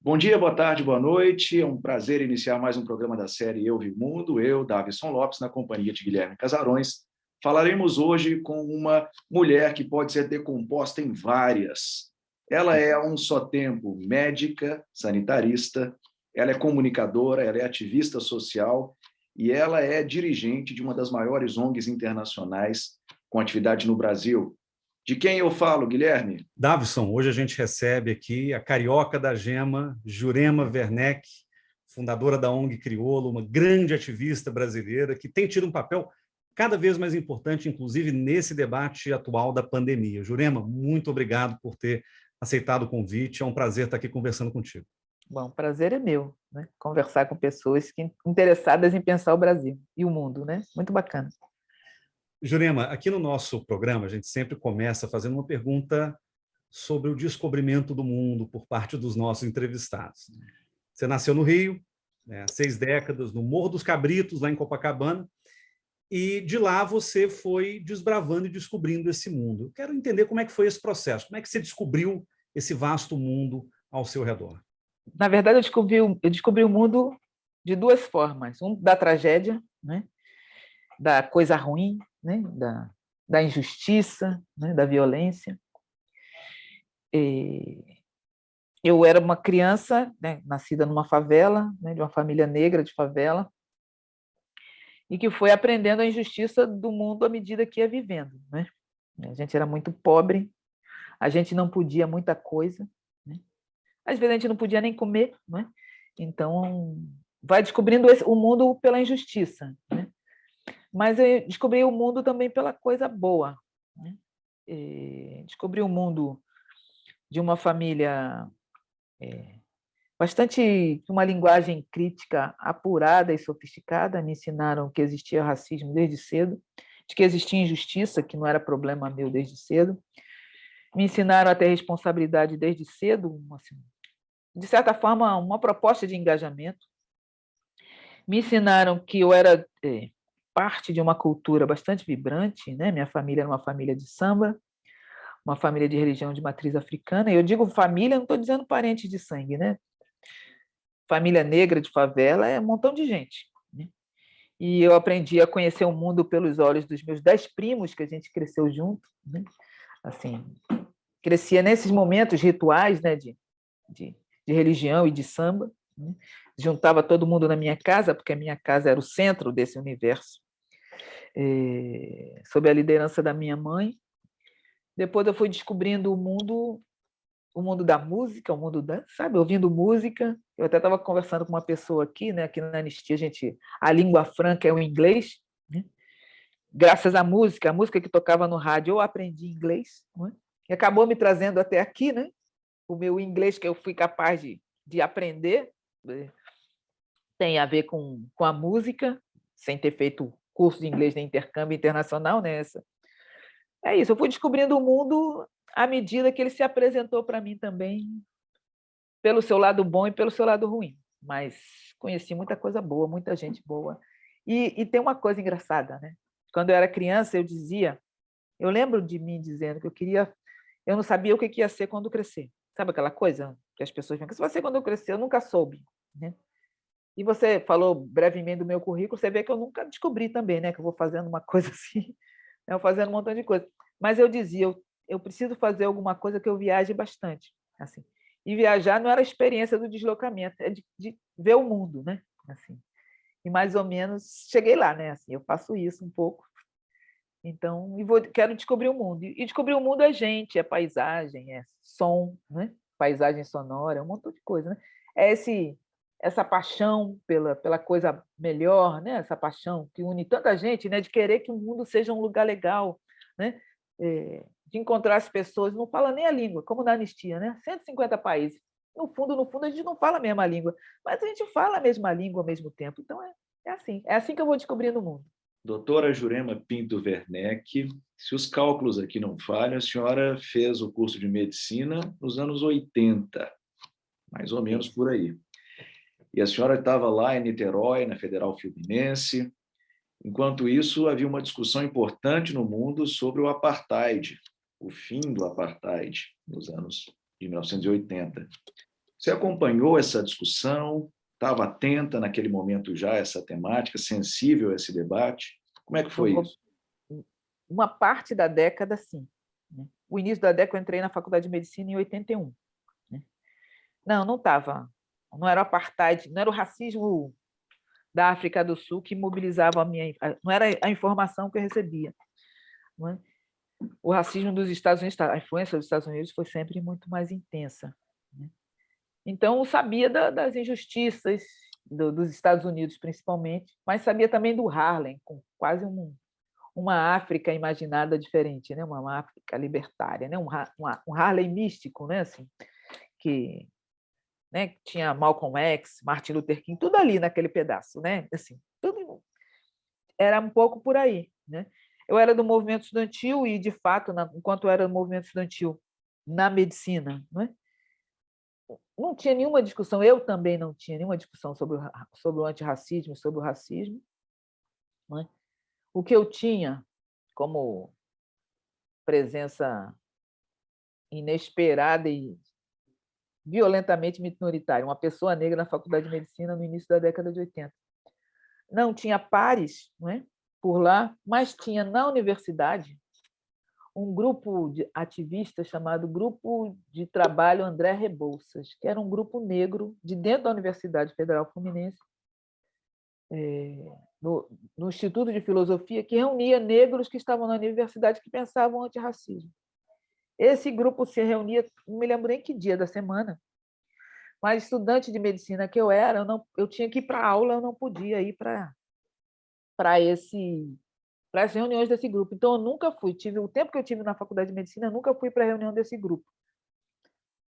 Bom dia, boa tarde, boa noite. É um prazer iniciar mais um programa da série Eu Vi Mundo. Eu, Davison Lopes, na companhia de Guilherme Casarões. Falaremos hoje com uma mulher que pode ser decomposta em várias. Ela é, a um só tempo, médica, sanitarista, ela é comunicadora, ela é ativista social e ela é dirigente de uma das maiores ONGs internacionais com atividade no Brasil. De quem eu falo, Guilherme? Davison, hoje a gente recebe aqui a carioca da gema, Jurema Werneck, fundadora da ONG Criolo, uma grande ativista brasileira que tem tido um papel cada vez mais importante, inclusive nesse debate atual da pandemia. Jurema, muito obrigado por ter aceitado o convite, é um prazer estar aqui conversando contigo. Bom, o prazer é meu, né? Conversar com pessoas interessadas em pensar o Brasil e o mundo, né? Muito bacana. Jurema, aqui no nosso programa a gente sempre começa fazendo uma pergunta sobre o descobrimento do mundo por parte dos nossos entrevistados. Você nasceu no Rio, há 6 décadas, no Morro dos Cabritos, lá em Copacabana, e de lá você foi desbravando e descobrindo esse mundo. Eu quero entender como é que foi esse processo, como é que você descobriu esse vasto mundo ao seu redor. Na verdade, eu descobri o mundo de duas formas. Um, da tragédia, né? Da coisa ruim, né? Da injustiça, né? Da violência. Eu era uma criança, né? Nascida numa favela, né? De uma família negra de favela, e que foi aprendendo a injustiça do mundo à medida que ia vivendo, né? A gente era muito pobre, a gente não podia muita coisa, né? Às vezes a gente não podia nem comer, né? Então, vai descobrindo o mundo pela injustiça, né? Mas eu descobri o mundo também pela coisa boa, né? Descobri o mundo de uma família bastante, uma linguagem crítica apurada e sofisticada. Me ensinaram que existia racismo desde cedo, de que existia injustiça, que não era problema meu desde cedo. Me ensinaram a ter responsabilidade desde cedo, assim, de certa forma, uma proposta de engajamento. Me ensinaram que eu era parte de uma cultura bastante vibrante, né? Minha família era uma família de samba, uma família de religião de matriz africana. E eu digo família, não estou dizendo parente de sangue, né? Família negra de favela é um montão de gente, né? E eu aprendi a conhecer o mundo pelos olhos dos meus 10 primos, que a gente cresceu junto, né? Assim, crescia nesses momentos rituais, né? De religião e de samba, né? Juntava todo mundo na minha casa, porque a minha casa era o centro desse universo, sob a liderança da minha mãe. Depois eu fui descobrindo o mundo da música, o mundo da, sabe, ouvindo música. Eu até estava conversando com uma pessoa aqui, né? Aqui na Anistia, a língua franca é o inglês, né? Graças à música, a música que tocava no rádio, eu aprendi inglês, né? E acabou me trazendo até aqui, né? O meu inglês que eu fui capaz de aprender tem a ver com a música, sem ter feito curso de inglês de intercâmbio internacional, né? É isso, eu fui descobrindo o mundo à medida que ele se apresentou para mim também, pelo seu lado bom e pelo seu lado ruim. Mas conheci muita coisa boa, muita gente boa. E tem uma coisa engraçada, né? Quando eu era criança, eu lembro de mim dizendo que eu não sabia o que ia ser quando crescer. Sabe aquela coisa que as pessoas dizem, se você quando eu crescer, eu nunca soube, né? E você falou brevemente do meu currículo, você vê que eu nunca descobri também, né? Que eu vou fazendo uma coisa assim, eu fazendo um montão de coisa. Mas eu dizia, eu preciso fazer alguma coisa que eu viaje bastante, assim. E viajar não era a experiência do deslocamento, é de ver o mundo, né? Assim. E mais ou menos cheguei lá, né? Assim, eu faço isso um pouco. Então, quero descobrir o mundo. E descobrir o mundo é gente, é paisagem, é som, né? Paisagem sonora, é um montão de coisa, né? É essa paixão pela coisa melhor, né? Essa paixão que une tanta gente, né? De querer que o mundo seja um lugar legal, né? De encontrar as pessoas, não fala nem a língua, como na Anistia, né? 150 países. No fundo, a gente não fala a mesma língua, mas a gente fala a mesma língua ao mesmo tempo. Então, é assim que eu vou descobrindo o mundo. Doutora Jurema Pinto Werneck, se os cálculos aqui não falham, a senhora fez o curso de medicina nos anos 80, mais ou menos por aí. E a senhora estava lá em Niterói, na Federal Fluminense. Enquanto isso, havia uma discussão importante no mundo sobre o apartheid, o fim do apartheid, nos anos de 1980. Você acompanhou essa discussão? Estava atenta naquele momento já a essa temática, sensível a esse debate? Como é que foi isso? Uma parte da década, sim. O início da década eu entrei na Faculdade de Medicina em 81. Não estava. Não era o apartheid, não era o racismo da África do Sul que mobilizava a minha... Não era a informação que eu recebia. Não é? O racismo dos Estados Unidos, a influência dos Estados Unidos foi sempre muito mais intensa. Então, eu sabia das injustiças dos Estados Unidos, principalmente, mas sabia também do Harlem, com quase uma África imaginada diferente, né? Uma África libertária, né? Um Harlem místico, né? Assim, que, né? Tinha Malcolm X, Martin Luther King, tudo ali naquele pedaço, né? Assim, tudo era um pouco por aí, né? Eu era do movimento estudantil e, de fato, enquanto eu era do movimento estudantil na medicina, não tinha nenhuma discussão, eu também não tinha nenhuma discussão sobre o antirracismo, sobre o racismo. O que eu tinha como presença inesperada e violentamente minoritária, uma pessoa negra na Faculdade de Medicina no início da década de 80. Não tinha pares, por lá, mas tinha na universidade um grupo de ativistas chamado Grupo de Trabalho André Rebouças, que era um grupo negro de dentro da Universidade Federal Fluminense, no Instituto de Filosofia, que reunia negros que estavam na universidade que pensavam antirracismo. Esse grupo se reunia, não me lembro nem que dia da semana, mas estudante de medicina que eu era, eu tinha que ir para a aula, eu não podia ir para as reuniões desse grupo. Então, eu nunca fui. O tempo que eu tive na Faculdade de Medicina, eu nunca fui para a reunião desse grupo.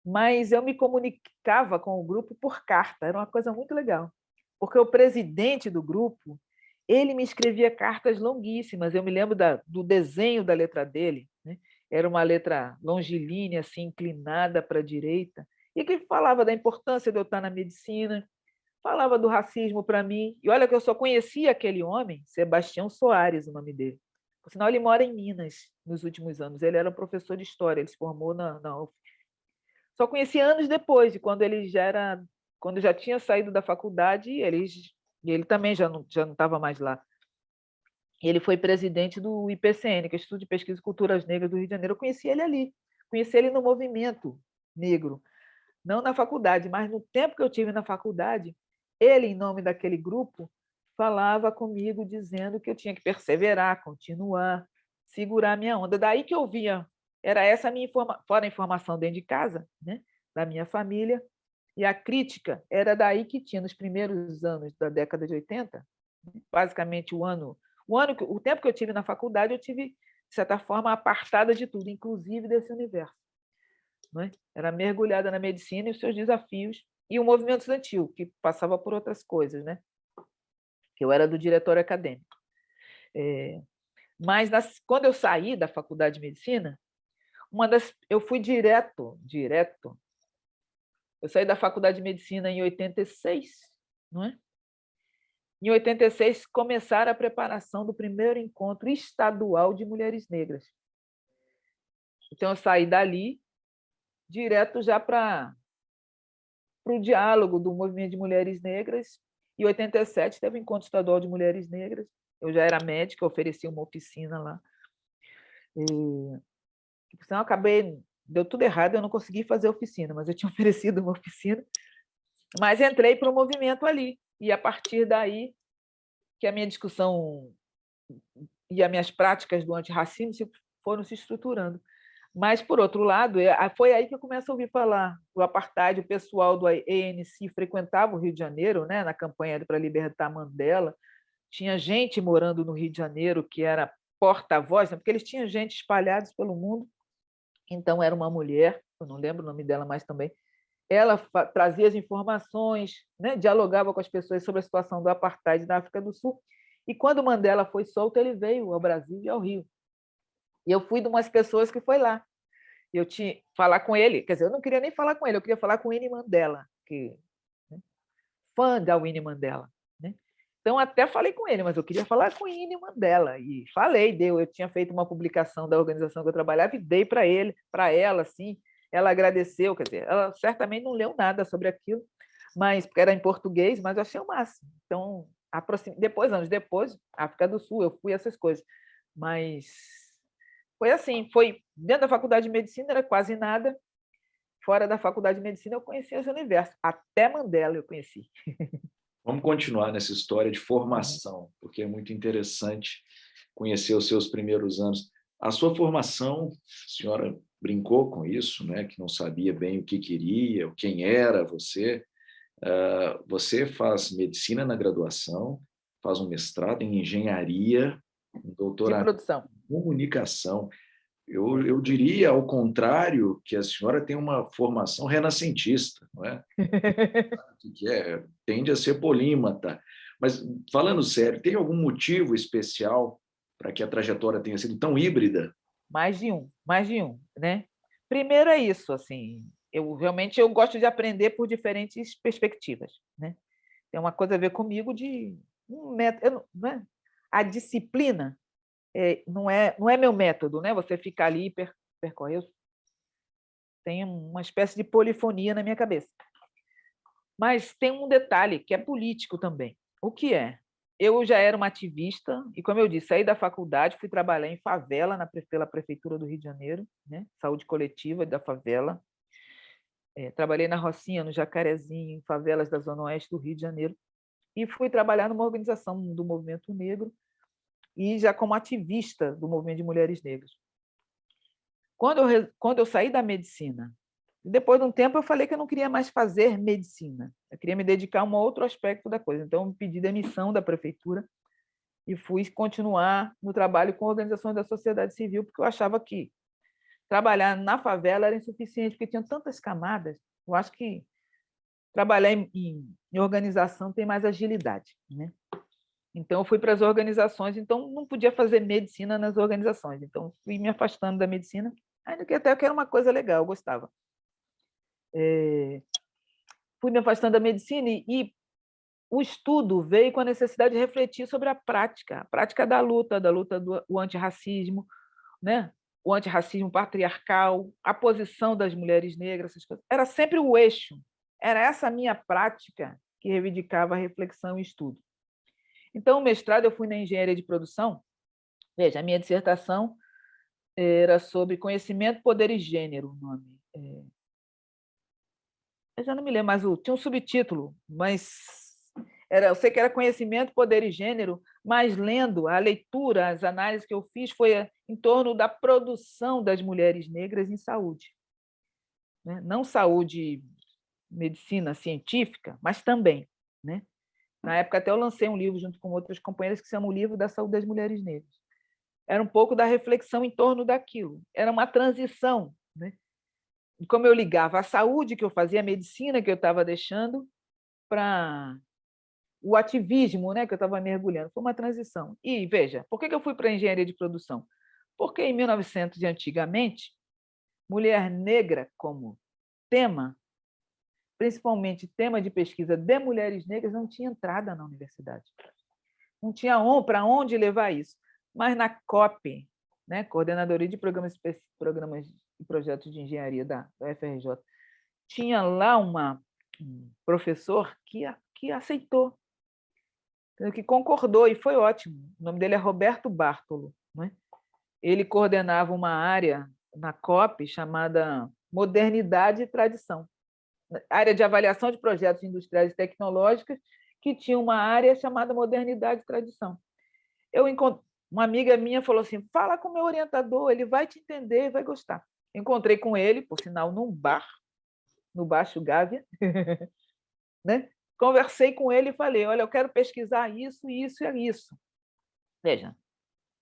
Mas eu me comunicava com o grupo por carta, era uma coisa muito legal, porque o presidente do grupo, ele me escrevia cartas longuíssimas. Eu me lembro do desenho da letra dele, Era uma letra longilínea, assim, inclinada para a direita, e que falava da importância de eu estar na medicina, falava do racismo para mim. E olha que eu só conhecia aquele homem, Sebastião Soares, o nome dele. Por sinal, ele mora em Minas nos últimos anos. Ele era professor de história, ele se formou na UF. Só conheci anos depois, de quando quando eu já tinha saído da faculdade, e ele também já não estava mais lá. Ele foi presidente do IPCN, que é o Instituto de Pesquisa e Culturas Negras do Rio de Janeiro. Eu conheci ele ali, conheci ele no movimento negro, não na faculdade, mas no tempo que eu tive na faculdade, ele, em nome daquele grupo, falava comigo dizendo que eu tinha que perseverar, continuar, segurar a minha onda. Daí que eu via, era essa a minha fora a informação dentro de casa, da minha família, e a crítica era daí que tinha, nos primeiros anos da década de 80, basicamente o tempo que eu tive na faculdade, eu tive, de certa forma, apartada de tudo, inclusive desse universo. Era mergulhada na medicina e os seus desafios, e o movimento estudantil, que passava por outras coisas, que eu era do diretório acadêmico. Mas quando eu saí da faculdade de medicina, eu fui direto. Eu saí da faculdade de medicina em 86, Em 86, começaram a preparação do primeiro encontro estadual de mulheres negras. Então, eu saí dali direto já para o diálogo do movimento de mulheres negras. Em 87, teve o Encontro Estadual de Mulheres Negras. Eu já era médica, ofereci uma oficina lá. Senão deu tudo errado, eu não consegui fazer a oficina, mas eu tinha oferecido uma oficina. Mas entrei para o movimento ali. E, a partir daí, que a minha discussão e as minhas práticas do antirracismo foram se estruturando. Mas, por outro lado, foi aí que eu começo a ouvir falar do apartheid. O pessoal do ANC frequentava o Rio de Janeiro, na campanha para libertar Mandela. Tinha gente morando no Rio de Janeiro que era porta-voz, porque eles tinham gente espalhados pelo mundo. Então, era uma mulher, eu não lembro o nome dela mais também, ela trazia as informações, dialogava com as pessoas sobre a situação do apartheid na África do Sul. E, quando Mandela foi solto, ele veio ao Brasil e ao Rio. E eu fui de umas pessoas que foi lá. Eu tinha falar com ele, quer dizer, eu não queria nem falar com ele, eu queria falar com o Winnie Mandela, fã da Winnie Mandela. Então, até falei com ele, mas eu queria falar com o Winnie Mandela. E falei, eu tinha feito uma publicação da organização que eu trabalhava e dei para ela, assim. ela agradeceu, quer dizer, ela certamente não leu nada sobre aquilo, mas porque era em português, mas eu achei o máximo. Então, depois, anos depois, África do Sul, eu fui essas coisas. Mas foi assim, foi dentro da faculdade de medicina, era quase nada. Fora da faculdade de medicina, eu conheci esse universo. Até Mandela eu conheci. Vamos continuar nessa história de formação, porque é muito interessante conhecer os seus primeiros anos. A sua formação, a senhora brincou com isso, né? Que não sabia bem o que queria, quem era você. Você faz medicina na graduação, faz um mestrado em engenharia, um De doutorado produção. em comunicação. Eu diria, ao contrário, que a senhora tem uma formação renascentista, não é? Que tende a ser polímata. Mas, falando sério, tem algum motivo especial para que a trajetória tenha sido tão híbrida? Mais de um, né? Primeiro é isso, assim, eu gosto de aprender por diferentes perspectivas, né? Tem uma coisa a ver comigo de um método, não é? A disciplina não é meu método, né? Você fica ali e percorre. Tem uma espécie de polifonia na minha cabeça. Mas tem um detalhe que é político também. O que é? Eu já era uma ativista e, como eu disse, saí da faculdade, fui trabalhar em favela pela Prefeitura do Rio de Janeiro, né? Saúde coletiva da favela. Trabalhei na Rocinha, no Jacarezinho, em favelas da Zona Oeste do Rio de Janeiro. E fui trabalhar numa organização do movimento negro e já como ativista do movimento de mulheres negras. Quando eu saí da medicina, depois de um tempo eu falei que eu não queria mais fazer medicina, eu queria me dedicar a um outro aspecto da coisa. Então, eu pedi demissão da prefeitura e fui continuar no trabalho com organizações da sociedade civil, porque eu achava que trabalhar na favela era insuficiente, porque tinham tantas camadas. Eu acho que trabalhar em organização tem mais agilidade, né? Então, eu fui para as organizações, então não podia fazer medicina nas organizações. Então, fui me afastando da medicina, ainda que até que era uma coisa legal, eu gostava. Fui me afastando da medicina e o estudo veio com a necessidade de refletir sobre a prática da luta do antirracismo, né? O antirracismo patriarcal, a posição das mulheres negras, essas coisas. Era sempre o eixo, era essa minha prática que reivindicava a reflexão e estudo. Então, o mestrado eu fui na engenharia de produção. Veja, a minha dissertação era sobre conhecimento, poder e gênero, o nome. Eu já não me lembro, mas tinha um subtítulo, mas eu sei que era conhecimento, poder e gênero, mas lendo, a leitura, as análises que eu fiz foi em torno da produção das mulheres negras em saúde. Né? Não saúde, medicina científica, mas também. Né? Na época, até eu lancei um livro junto com outras companheiras que se chama O Livro da Saúde das Mulheres Negras. Era um pouco da reflexão em torno daquilo. Era uma transição, né? Como eu ligava a saúde que eu fazia, a medicina que eu estava deixando, para o ativismo, né, que eu estava mergulhando. Foi uma transição. E, veja, por que eu fui para a engenharia de produção? Porque em 1900 e antigamente, mulher negra como tema, principalmente tema de pesquisa de mulheres negras, não tinha entrada na universidade. Não tinha para onde levar isso. Mas na COP, né, Coordenadoria de Programas e Projetos de Engenharia da UFRJ, tinha lá um professor que aceitou, que concordou, e foi ótimo. O nome dele é Roberto Bartolo. Né? Ele coordenava uma área na COP chamada Modernidade e Tradição, área de avaliação de projetos industriais e tecnológicos, que tinha uma área chamada Modernidade e Tradição. Uma amiga minha falou assim, fala com o meu orientador, ele vai te entender e vai gostar. Encontrei com ele, por sinal, num bar, no Baixo Gávea, né? Conversei com ele e falei, olha, eu quero pesquisar isso, isso e isso. Veja,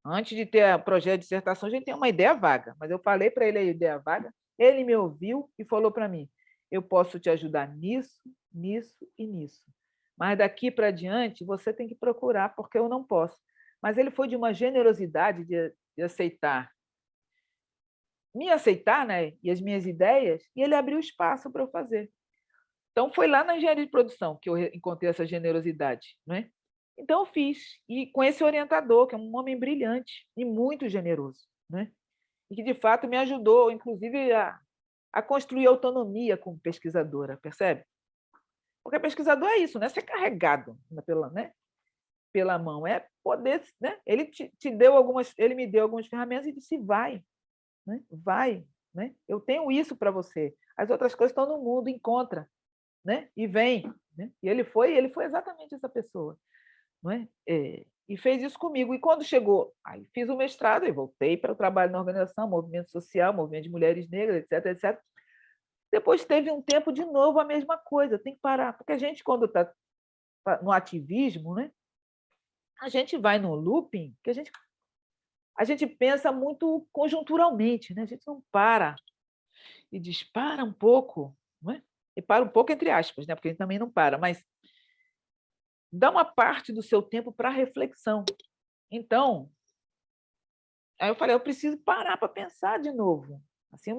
antes de ter o projeto de dissertação, a gente tem uma ideia vaga, mas eu falei para ele a ideia vaga, ele me ouviu e falou para mim, eu posso te ajudar nisso, nisso e nisso. Mas daqui para diante, você tem que procurar, porque eu não posso. Mas ele foi de uma generosidade de aceitar, me aceitar, né, e as minhas ideias, e ele abriu espaço para eu fazer. Então, foi lá na engenharia de produção que eu encontrei essa generosidade. Né? Então, eu fiz. E com esse orientador, que é um homem brilhante e muito generoso. Né? E que, de fato, me ajudou, inclusive, a a construir autonomia como pesquisadora, percebe? Porque pesquisador é isso, não é ser carregado pela mão, é poder, né? Ele ele me deu algumas ferramentas e disse vai, né? Vai, né? Eu tenho isso para você. As outras coisas estão no mundo, encontra, né? E vem, né? E ele foi exatamente essa pessoa, não é? E fez isso comigo. E quando chegou, aí fiz o mestrado e voltei para o trabalho na organização, movimento social, movimento de mulheres negras, etc, etc. Depois teve um tempo de novo a mesma coisa, tem que parar, porque a gente, quando está no ativismo, né, a gente vai no looping, que a gente pensa muito conjunturalmente, né? A gente não para e dispara um pouco, não é? E para um pouco entre aspas, né? Porque a gente também não para, mas dá uma parte do seu tempo para reflexão. Então, aí eu falei, eu preciso parar para pensar de novo. Assim,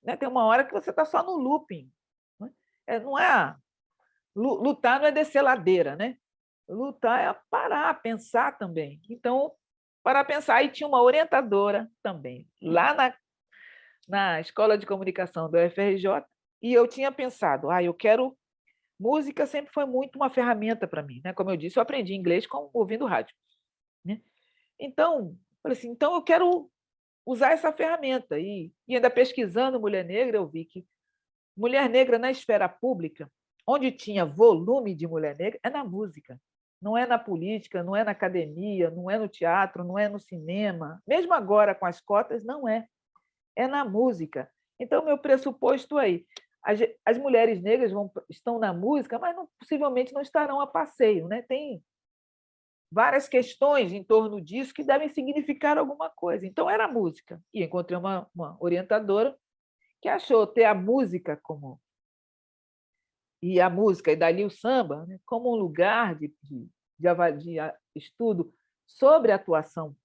né, tem uma hora que você está só no looping. Não é lutar, não é descer ladeira, né? Lutar é parar, pensar também. Então, parar pensar. Aí tinha uma orientadora também, lá na Escola de Comunicação da UFRJ, e eu tinha pensado, eu quero... Música sempre foi muito uma ferramenta para mim, né? Como eu disse, eu aprendi inglês ouvindo rádio, né? Então, falei assim, então eu quero usar essa ferramenta. E ainda pesquisando mulher negra, eu vi que mulher negra na esfera pública, onde tinha volume de mulher negra, é na música. Não é na política, não é na academia, não é no teatro, não é no cinema. Mesmo agora, com as cotas, não é. É na música. Então, meu pressuposto aí, as mulheres negras estão na música, mas possivelmente não estarão a passeio, né? Tem várias questões em torno disso que devem significar alguma coisa. Então, era a música. E encontrei uma orientadora que achou ter a música e dali o samba, né, como um lugar de estudo sobre a atuação,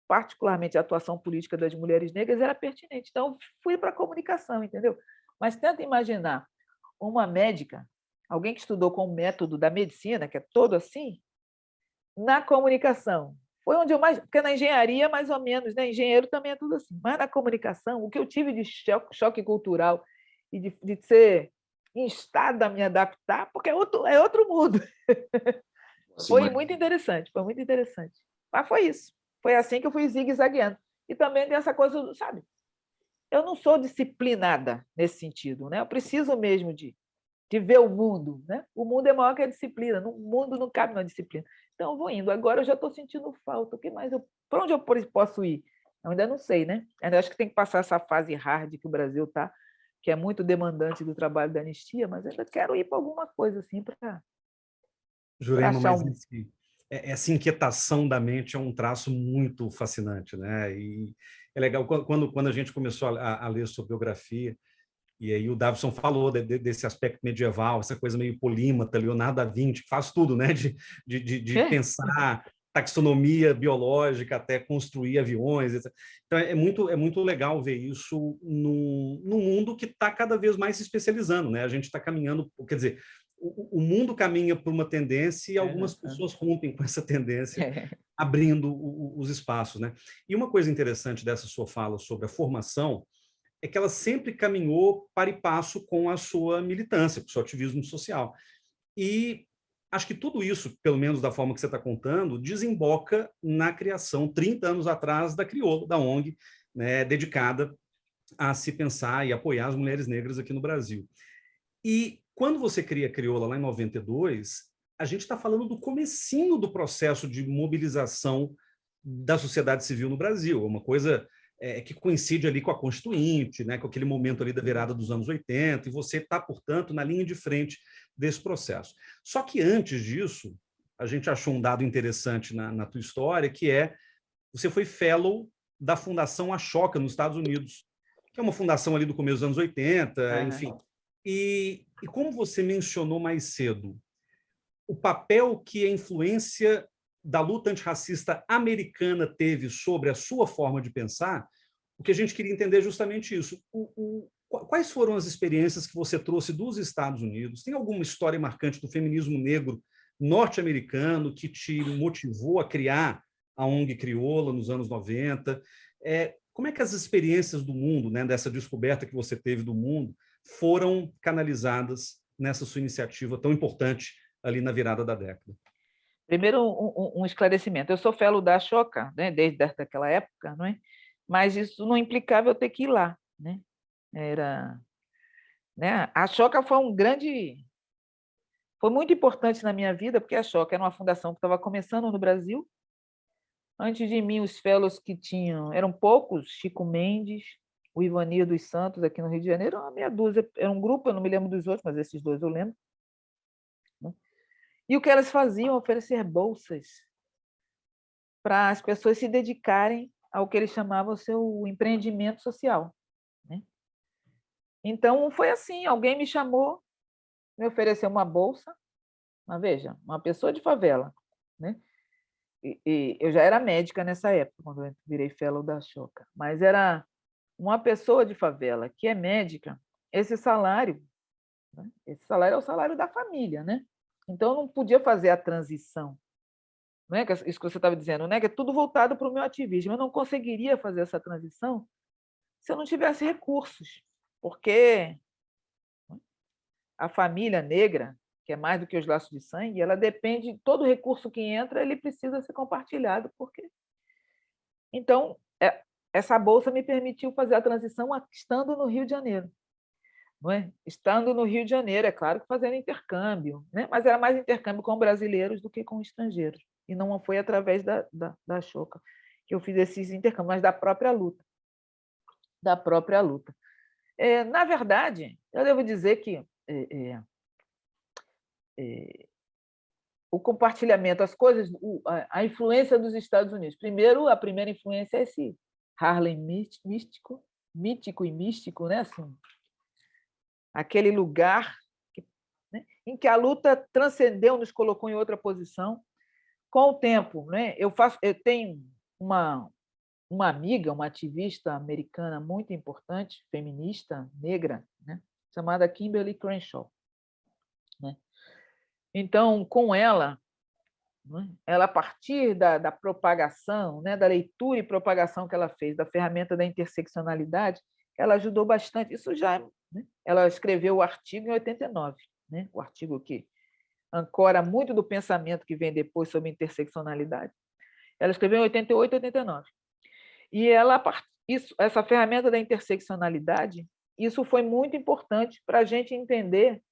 particularmente a atuação política das mulheres negras, era pertinente. Então, fui para a comunicação, entendeu? Mas tenta imaginar uma médica, alguém que estudou com o método da medicina, que é todo assim, na comunicação. Foi onde eu mais... Porque na engenharia, mais ou menos, né? Engenheiro também é tudo assim. Mas na comunicação, o que eu tive de choque cultural e de ser instado a me adaptar, porque é outro mundo. Assim, Foi muito interessante, foi muito interessante. Mas foi isso. Foi assim que eu fui zigue-zagueando. E também tem essa coisa, sabe? Eu não sou disciplinada nesse sentido, né? Eu preciso mesmo de ver o mundo, né? O mundo é maior que a disciplina, o mundo não cabe na disciplina. Então, eu vou indo. Agora eu já estou sentindo falta. O que mais para onde eu posso ir? Eu ainda não sei, né? Ainda acho que tem que passar essa fase hard que o Brasil está, que é muito demandante do trabalho da anistia, mas ainda quero ir para alguma coisa assim para Jurema, achar mas essa inquietação da mente é um traço muito fascinante, né? E é legal, quando a gente começou a ler sua biografia, e aí o Davison falou desse aspecto medieval, essa coisa meio polímata, Leonardo da Vinci, que faz tudo, né? De pensar taxonomia biológica até construir aviões, etc. Então é muito legal ver isso num mundo que está cada vez mais se especializando, né? A gente está caminhando, quer dizer, o mundo caminha por uma tendência e algumas pessoas rompem com essa tendência, abrindo os espaços, né? E uma coisa interessante dessa sua fala sobre a formação é que ela sempre caminhou para e passo com a sua militância, com o seu ativismo social. E acho que tudo isso, pelo menos da forma que você está contando, desemboca na criação, 30 anos atrás, da Criolo, da ONG, né, dedicada a se pensar e apoiar as mulheres negras aqui no Brasil. E quando você cria a Crioula lá em 92, a gente está falando do comecinho do processo de mobilização da sociedade civil no Brasil, uma coisa que coincide ali com a Constituinte, né, com aquele momento ali da virada dos anos 80, e você está, portanto, na linha de frente desse processo. Só que antes disso, a gente achou um dado interessante na tua história, que você foi fellow da Fundação Ashoka, nos Estados Unidos, que é uma fundação ali do começo dos anos 80, enfim. E como você mencionou mais cedo, o papel que a influência da luta antirracista americana teve sobre a sua forma de pensar, o que a gente queria entender é justamente isso. Quais foram as experiências que você trouxe dos Estados Unidos? Tem alguma história marcante do feminismo negro norte-americano que te motivou a criar a ONG Crioula nos anos 90? Como é que as experiências do mundo, né, dessa descoberta que você teve do mundo, foram canalizadas nessa sua iniciativa tão importante ali na virada da década? Primeiro, um esclarecimento. Eu sou fellow da Ashoka, né, desde aquela época, não é? Mas isso não implicava eu ter que ir lá, né? Era, né? A Ashoka foi muito importante na minha vida, porque a Ashoka era uma fundação que estava começando no Brasil. Antes de mim, os fellows que tinham eram poucos, Chico Mendes, o Ivanir dos Santos, aqui no Rio de Janeiro, uma meia dúzia, era um grupo, eu não me lembro dos outros, mas esses dois eu lembro. E o que elas faziam? Oferecer bolsas para as pessoas se dedicarem ao que eles chamavam o seu empreendimento social, né? Então, foi assim, alguém me chamou, me ofereceu uma bolsa, mas veja, uma pessoa de favela, né? E eu já era médica nessa época, quando eu virei fellow da Ashoka, mas era uma pessoa de favela que é médica, esse salário, né? Esse salário é o salário da família, né? Então, eu não podia fazer a transição. Não é isso que você estava dizendo, né? Que é tudo voltado para o meu ativismo. Eu não conseguiria fazer essa transição se eu não tivesse recursos, porque a família negra, que é mais do que os laços de sangue, ela depende, todo recurso que entra, ele precisa ser compartilhado, porque então essa bolsa me permitiu fazer a transição estando no Rio de Janeiro, não é? Estando no Rio de Janeiro, é claro que fazendo intercâmbio, né? Mas era mais intercâmbio com brasileiros do que com estrangeiros, e não foi através da Ashoka que eu fiz esses intercâmbios, mas da própria luta, da própria luta. Na verdade, eu devo dizer que o compartilhamento, as coisas, a influência dos Estados Unidos. Primeiro, a primeira influência é esse Harlem mítico e místico, né? Assim, aquele lugar né, em que a luta transcendeu, nos colocou em outra posição. Com o tempo, né? Eu tenho uma amiga, uma ativista americana muito importante, feminista, negra, né? Chamada Kimberly Crenshaw, né? Então, com ela, né, ela, a partir da propagação, né, da leitura e propagação que ela fez da ferramenta da interseccionalidade, ela ajudou bastante. Isso já, né? Ela escreveu o artigo em 89, né? O artigo que ancora muito do pensamento que vem depois sobre interseccionalidade. Ela escreveu em 88, 89. E ela, essa ferramenta da interseccionalidade, isso foi muito importante para a gente entender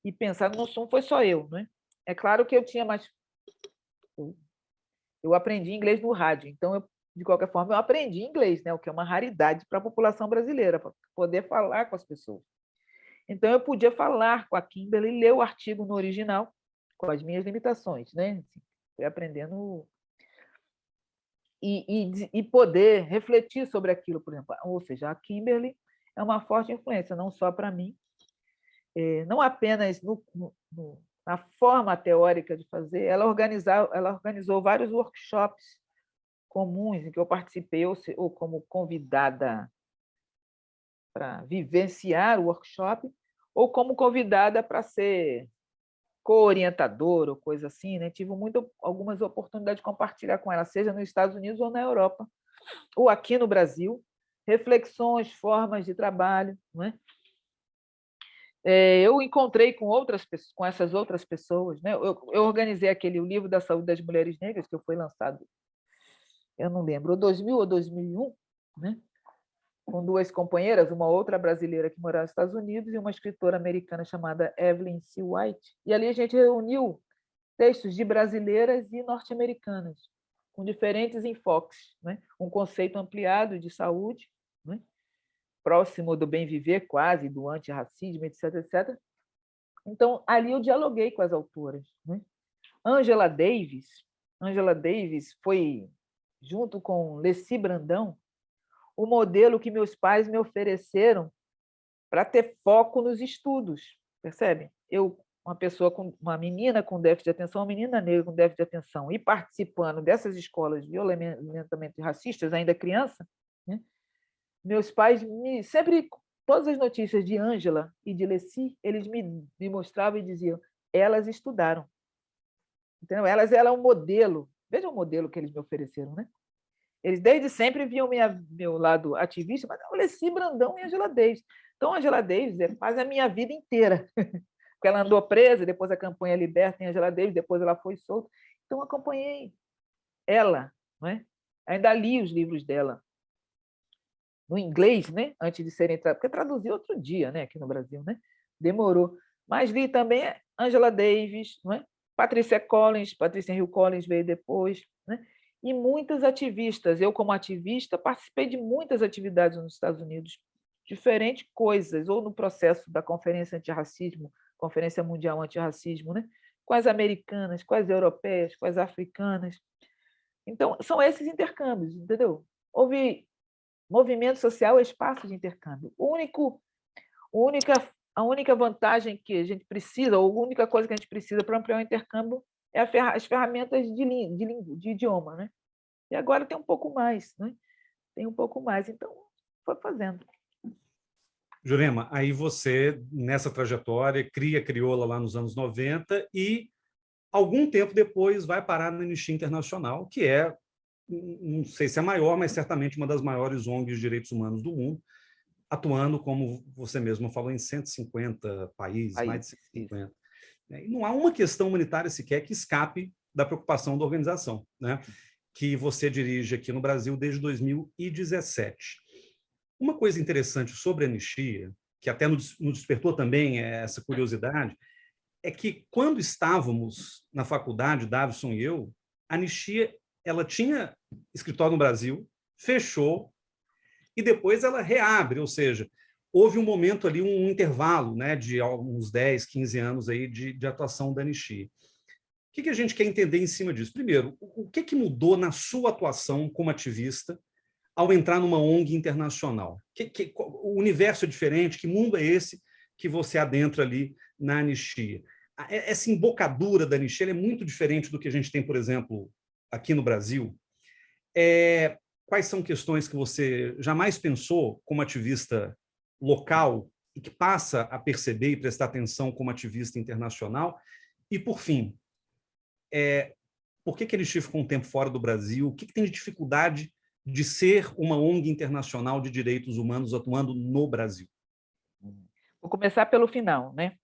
e pensar. Não foi só eu, né? É claro que eu tinha mais. Eu aprendi inglês no rádio, então, de qualquer forma, eu aprendi inglês, né? O que é uma raridade para a população brasileira, para poder falar com as pessoas. Então, eu podia falar com a Kimberly, ler o artigo no original, com as minhas limitações, né? Assim, fui aprendendo e poder refletir sobre aquilo, por exemplo. Ou seja, a Kimberly é uma forte influência, não só para mim, não apenas na forma teórica de fazer, ela organizou vários workshops comuns em que eu participei, ou como convidada para vivenciar o workshop, ou como convidada para ser co-orientadora ou coisa assim, né? Tive algumas oportunidades de compartilhar com ela, seja nos Estados Unidos ou na Europa, ou aqui no Brasil, reflexões, formas de trabalho, né? Eu encontrei com essas outras pessoas, né? Eu organizei o livro da saúde das mulheres negras, que foi lançado, eu não lembro, ou 2000 ou 2001, né? Com duas companheiras, uma outra brasileira que morava nos Estados Unidos e uma escritora americana chamada Evelyn C. White. E ali a gente reuniu textos de brasileiras e norte-americanas, com diferentes enfoques, né? Um conceito ampliado de saúde, né? Próximo do bem viver, quase, do antirracismo, etc, etc. Então, ali eu dialoguei com as autoras, né? Angela Davis foi, junto com Leci Brandão, o modelo que meus pais me ofereceram para ter foco nos estudos, percebe? Uma menina com déficit de atenção, uma menina negra com déficit de atenção, e participando dessas escolas violentamente racistas, ainda criança, né? Meus pais sempre, todas as notícias de Ângela e de Leci, eles me mostravam e diziam, elas estudaram. Entendeu? Elas eram um modelo, veja o modelo que eles me ofereceram, né? Eles desde sempre viam meu lado ativista, mas Alessi Brandão e Angela Davis. Então, a Angela Davis é quase a minha vida inteira, porque ela andou presa, depois a campanha liberta em Angela Davis, depois ela foi solta. Então, acompanhei ela, não é? Ainda li os livros dela no inglês, né? Antes de serem traduzidos, porque traduzi outro dia, né? Aqui no Brasil, né? Demorou. Mas li também Angela Davis, não é? Patricia Hill Collins veio depois, né? E muitas ativistas. Eu, como ativista, participei de muitas atividades nos Estados Unidos, diferentes coisas, ou no processo da Conferência Antirracismo, Conferência Mundial Antirracismo, né? Com as americanas, com as europeias, com as africanas. Então, são esses intercâmbios, entendeu? Houve movimento social, é espaço de intercâmbio. A única vantagem que a gente precisa, ou a única coisa que a gente precisa para ampliar o intercâmbio é as ferramentas de idioma, né? E agora tem um pouco mais, né? Tem um pouco mais, então foi fazendo. Jurema, aí você, nessa trajetória, cria Crioula lá nos anos 90 e, algum tempo depois, vai parar na Anistia Internacional, que é, não sei se é a maior, mas certamente uma das maiores ONGs de direitos humanos do mundo, atuando, como você mesmo falou, em 150 países, mais de 150. E não há uma questão humanitária sequer que escape da preocupação da organização, né? Que você dirige aqui no Brasil desde 2017. Uma coisa interessante sobre a anistia, que até nos despertou também essa curiosidade, é que quando estávamos na faculdade, Davison e eu, a anistia ela tinha escritório no Brasil, fechou, e depois ela reabre, ou seja, houve um momento ali, um intervalo, né, de uns 10, 15 anos aí de atuação da anistia. O que a gente quer entender em cima disso? Primeiro, o que mudou na sua atuação como ativista ao entrar numa ONG internacional? O universo é diferente? Que mundo é esse que você adentra ali na anistia? Essa embocadura da anistia é muito diferente do que a gente tem, por exemplo, aqui no Brasil. Quais são questões que você jamais pensou como ativista local e que passa a perceber e prestar atenção como ativista internacional? E, por fim, por que a anistia ficou um tempo fora do Brasil? O que tem de dificuldade de ser uma ONG internacional de direitos humanos atuando no Brasil? Vou começar pelo final, né?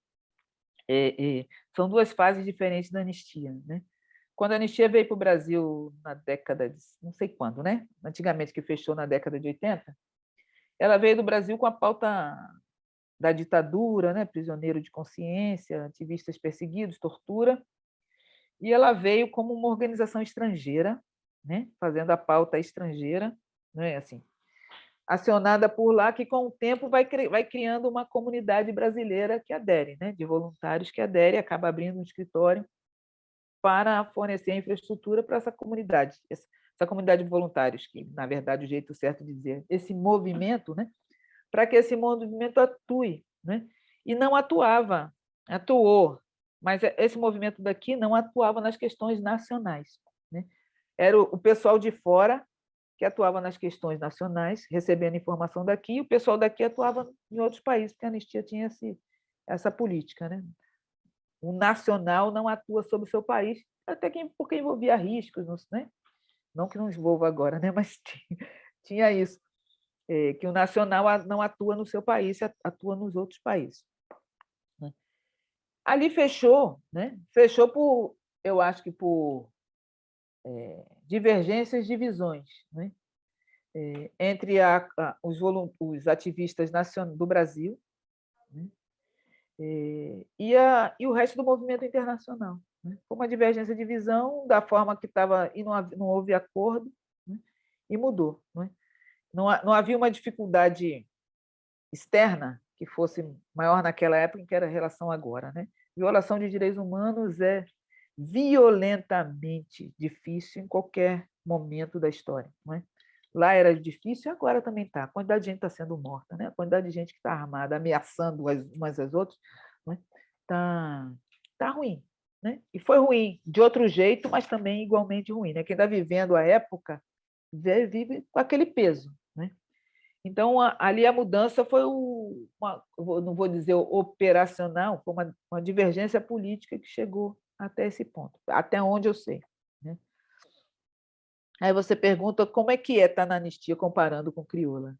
São duas fases diferentes da anistia, né? Quando a anistia veio para o Brasil na década de, não sei quando, né? Antigamente, que fechou na década de 80, ela veio do Brasil com a pauta da ditadura, né? Prisioneiro de consciência, ativistas perseguidos, tortura, e ela veio como uma organização estrangeira, né? Fazendo a pauta estrangeira, né? Assim, acionada por lá, que com o tempo vai criando uma comunidade brasileira que adere, né? De voluntários que adere, acaba abrindo um escritório para fornecer a infraestrutura para essa comunidade de voluntários, que, na verdade, o jeito certo de dizer, esse movimento, né? Para que esse movimento atue, né? E não atuou, mas esse movimento daqui não atuava nas questões nacionais, né? Era o pessoal de fora que atuava nas questões nacionais, recebendo informação daqui, e o pessoal daqui atuava em outros países, porque a anistia tinha essa política, né? O nacional não atua sobre o seu país, até porque envolvia riscos, né? Não que não envolva agora, né? Mas tinha isso, que o nacional não atua no seu país, atua nos outros países. Né? Ali fechou, né? Fechou eu acho que por divergências, divisões, né? Entre os ativistas do Brasil, né? E o resto do movimento internacional. Né? Foi uma divergência de visão da forma que estava, e não houve acordo, né? E mudou. Né? Não havia uma dificuldade externa que fosse maior naquela época que era a relação agora. Né? Violação de direitos humanos é violentamente difícil em qualquer momento da história. Não é? Lá era difícil, agora também está. A quantidade de gente está sendo morta, né? A quantidade de gente que está armada, ameaçando umas às outras, está ruim. Né? E foi ruim de outro jeito, mas também igualmente ruim. Né? Quem está vivendo a época vive com aquele peso. Né? Então, ali a mudança foi não vou dizer operacional, foi uma divergência política que chegou até esse ponto, até onde eu sei. Né? Aí você pergunta como é que estar na anistia comparando com Crioula.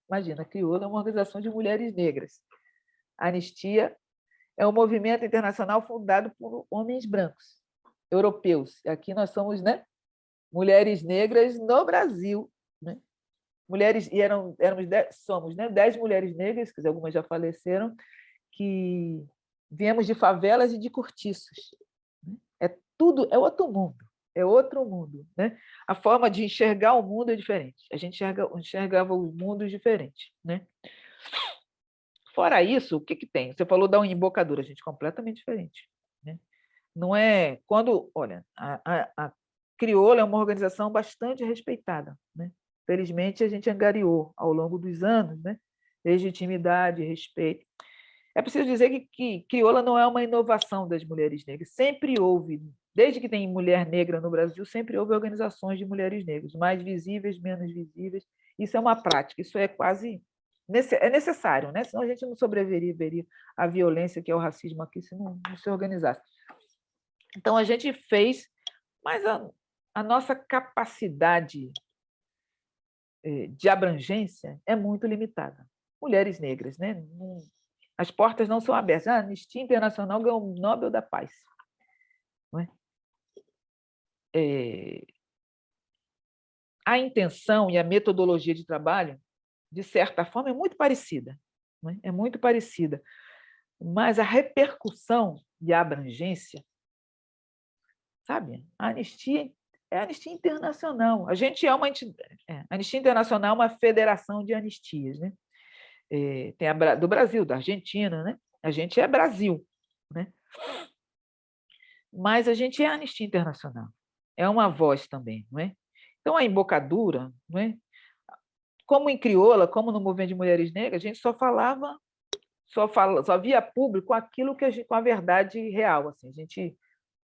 Imagina, a Crioula é uma organização de mulheres negras. A anistia é um movimento internacional fundado por homens brancos, europeus. Aqui nós somos, né, mulheres negras no Brasil. Né? Mulheres, e somos, né, 10 mulheres negras, quer dizer, algumas já faleceram, que viemos de favelas e de cortiços. É outro mundo. É outro mundo. Né? A forma de enxergar o mundo é diferente. A gente enxergava os mundos diferentes. Né? Fora isso, o que, que tem? Você falou da embocadura, gente, completamente diferente. Né? Não é. Quando. Olha, a Crioula é uma organização bastante respeitada. Né? Felizmente, a gente angariou ao longo dos anos, né? Legitimidade, respeito. É preciso dizer que Crioula não é uma inovação das mulheres negras. Sempre houve, desde que tem mulher negra no Brasil, sempre houve organizações de mulheres negras, mais visíveis, menos visíveis. Isso é uma prática, isso é quase necessário, né? Senão a gente não sobreviveria à violência que é o racismo aqui se não se organizasse. Então, a gente fez, mas a nossa capacidade de abrangência é muito limitada. Mulheres negras, né? As portas não são abertas. A Anistia Internacional ganhou o Nobel da Paz. Não é? A intenção e a metodologia de trabalho, de certa forma, é muito parecida. Não é? É muito parecida. Mas a repercussão e a abrangência, sabe? A Anistia é a Anistia Internacional. A gente é uma entidade. A Anistia Internacional é uma federação de anistias, né? Tem a do Brasil, da Argentina, né? A gente é Brasil, né? Mas a gente é a Anistia Internacional. É uma voz também, não é? Então, a embocadura, não é? Como em Crioula, como no movimento de mulheres negras, a gente só via público aquilo que com a verdade real. Assim,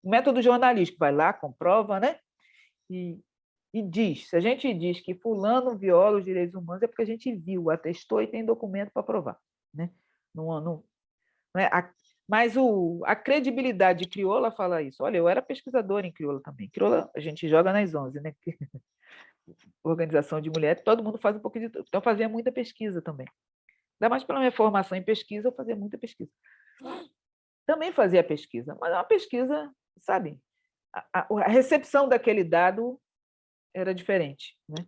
o método jornalístico vai lá, comprova, né? E diz. Se a gente diz que fulano viola os direitos humanos, é porque a gente viu, atestou e tem documento para provar. Né? Não é? Mas a credibilidade de Crioula fala isso. Olha, eu era pesquisadora em Crioula também. Crioula a gente joga nas 11, né? Organização de mulheres, todo mundo faz um pouco de... Então, eu fazia muita pesquisa também. Ainda mais pela minha formação em pesquisa, eu fazia muita pesquisa. Também fazia pesquisa, mas é uma pesquisa, sabe? A recepção daquele dado era diferente. Né?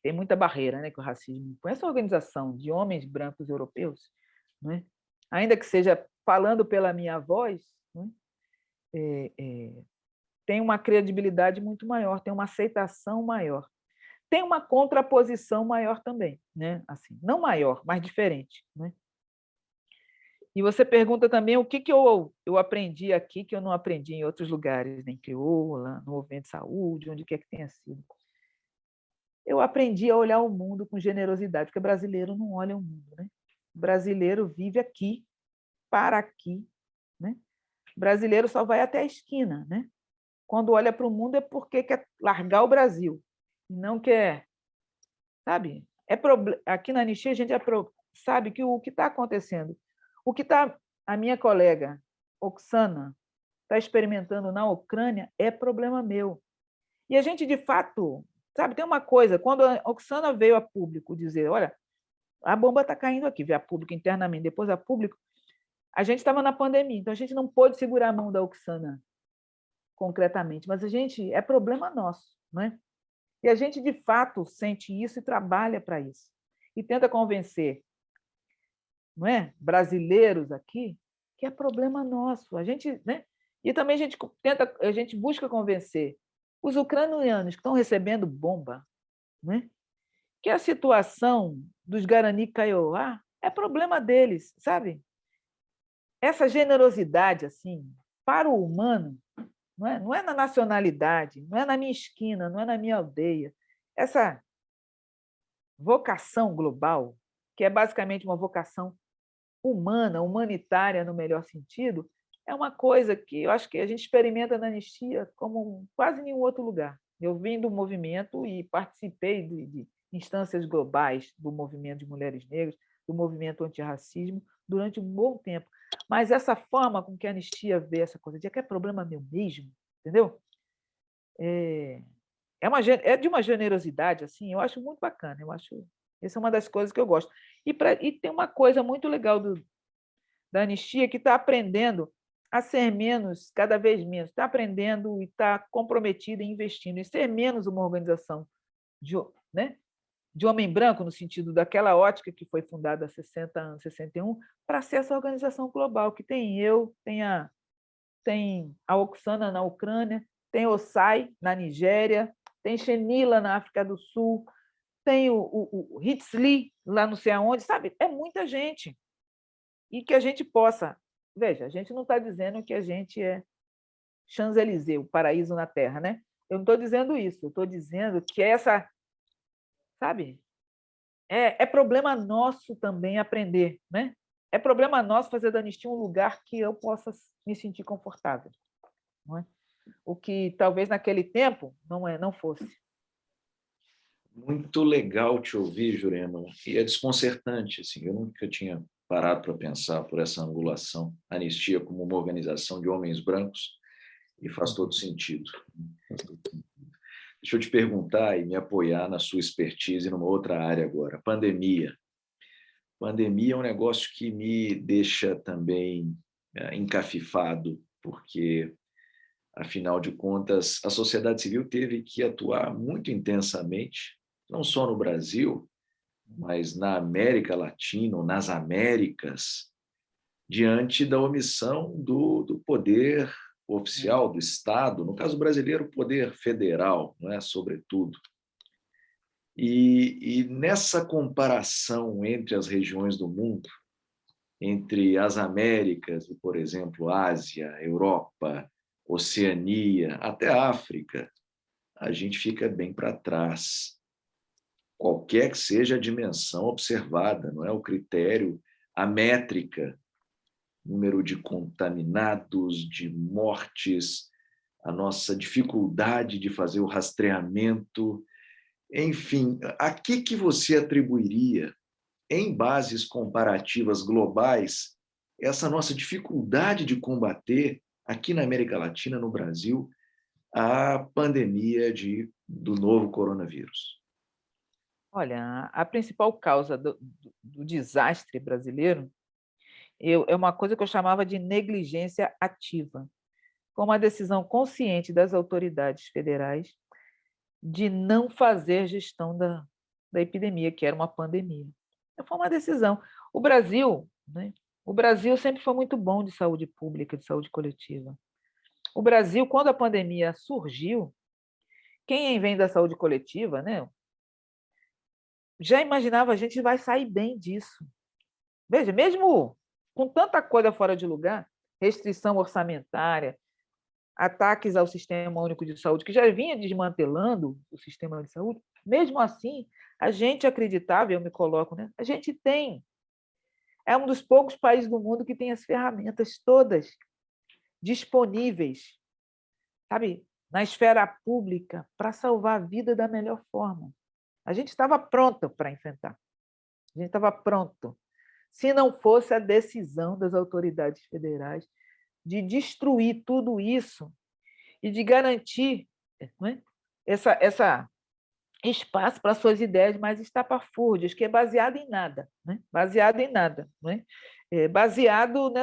Tem muita barreira, né, que o racismo... Com essa organização de homens brancos europeus, né? Ainda que seja falando pela minha voz, né? Tem uma credibilidade muito maior, tem uma aceitação maior. Tem uma contraposição maior também, né? Assim, não maior, mas diferente. Né? E você pergunta também o que eu aprendi aqui que eu não aprendi em outros lugares, em Crioula, no movimento de saúde, onde quer que tenha sido. Eu aprendi a olhar o mundo com generosidade, porque brasileiro não olha o mundo. Né? O brasileiro vive aqui, para aqui. Né? O brasileiro só vai até a esquina. Né? Quando olha para o mundo é porque quer largar o Brasil. E não quer... Sabe? Aqui na Anistia, a gente sabe que o que está acontecendo, o que a minha colega Oksana está experimentando na Ucrânia é problema meu. E a gente, de fato, sabe, tem uma coisa, quando a Oksana veio a público dizer, olha, a bomba está caindo aqui, veio a público internamente, depois a público, a gente estava na pandemia, então a gente não pôde segurar a mão da Oksana concretamente, mas é problema nosso, não é? E a gente, de fato, sente isso e trabalha para isso. E tenta convencer, não é? Brasileiros aqui que é problema nosso. A gente, né? E também a gente busca convencer os ucranianos que estão recebendo bomba, né? Que a situação dos Guarani Kaiowá é problema deles, sabe? Essa generosidade assim para o humano não é na nacionalidade, não é na minha esquina, não é na minha aldeia. Essa vocação global, que é basicamente uma vocação humana, humanitária no melhor sentido, é uma coisa que eu acho que a gente experimenta na Anistia como quase nenhum outro lugar. Eu vim do movimento e participei de instâncias globais do movimento de mulheres negras, do movimento antirracismo, durante um bom tempo. Mas essa forma com que a Anistia vê essa coisa de que é problema meu mesmo, entendeu? é de uma generosidade, assim, eu acho muito bacana, essa é uma das coisas que eu gosto. E tem uma coisa muito legal da anistia, que está aprendendo a ser menos, cada vez menos, está aprendendo e está comprometida em investindo em ser menos uma organização de, né, de homem branco, no sentido daquela ótica que foi fundada há 60 anos, 61, para ser essa organização global, que tem tem a Oksana na Ucrânia, tem OSAI na Nigéria, tem Shenila na África do Sul, tem o Hitzli lá não sei aonde, sabe? É muita gente. E que a gente possa... Veja, a gente não está dizendo que a gente é Champs-Élysées, o paraíso na Terra, né? Eu não estou dizendo isso, eu estou dizendo que essa... Sabe? É problema nosso também aprender, né? É problema nosso fazer da anistia um lugar que eu possa me sentir confortável, não é? O que talvez naquele tempo não fosse. Muito legal te ouvir, Jurema, e é desconcertante, assim, eu nunca tinha parado para pensar por essa angulação, anistia como uma organização de homens brancos, e faz todo sentido. Deixa eu te perguntar e me apoiar na sua expertise numa outra área agora, pandemia. Pandemia é um negócio que me deixa também encafifado, porque, afinal de contas, a sociedade civil teve que atuar muito intensamente, não só no Brasil, mas na América Latina, ou nas Américas, diante da omissão do poder oficial do Estado, no caso brasileiro, o poder federal, não é, sobretudo. E nessa comparação entre as regiões do mundo, entre as Américas e, por exemplo, Ásia, Europa, Oceania, até África, a gente fica bem para trás. Qualquer que seja a dimensão observada, não é o critério, a métrica, número de contaminados, de mortes, a nossa dificuldade de fazer o rastreamento, enfim, a que você atribuiria, em bases comparativas globais, essa nossa dificuldade de combater, aqui na América Latina, no Brasil, a pandemia do novo coronavírus? Olha, a principal causa do desastre brasileiro é uma coisa que eu chamava de negligência ativa, com uma decisão consciente das autoridades federais de não fazer gestão da epidemia, que era uma pandemia. Foi uma decisão. O Brasil, né? O Brasil sempre foi muito bom de saúde pública, de saúde coletiva. O Brasil, quando a pandemia surgiu, quem vem da saúde coletiva, né, já imaginava a gente vai sair bem disso. Veja, mesmo com tanta coisa fora de lugar, restrição orçamentária, ataques ao Sistema Único de Saúde, que já vinha desmantelando o sistema de saúde, mesmo assim, a gente acreditava, eu me coloco, né? A gente é um dos poucos países do mundo que tem as ferramentas todas disponíveis, sabe, na esfera pública, para salvar a vida da melhor forma. A gente estava pronto para enfrentar. A gente estava pronto. Se não fosse a decisão das autoridades federais de destruir tudo isso e de garantir, né, essa espaço para suas ideias mais estapafúrdias, que é baseado em nada, né? Baseado em nada, né? Baseado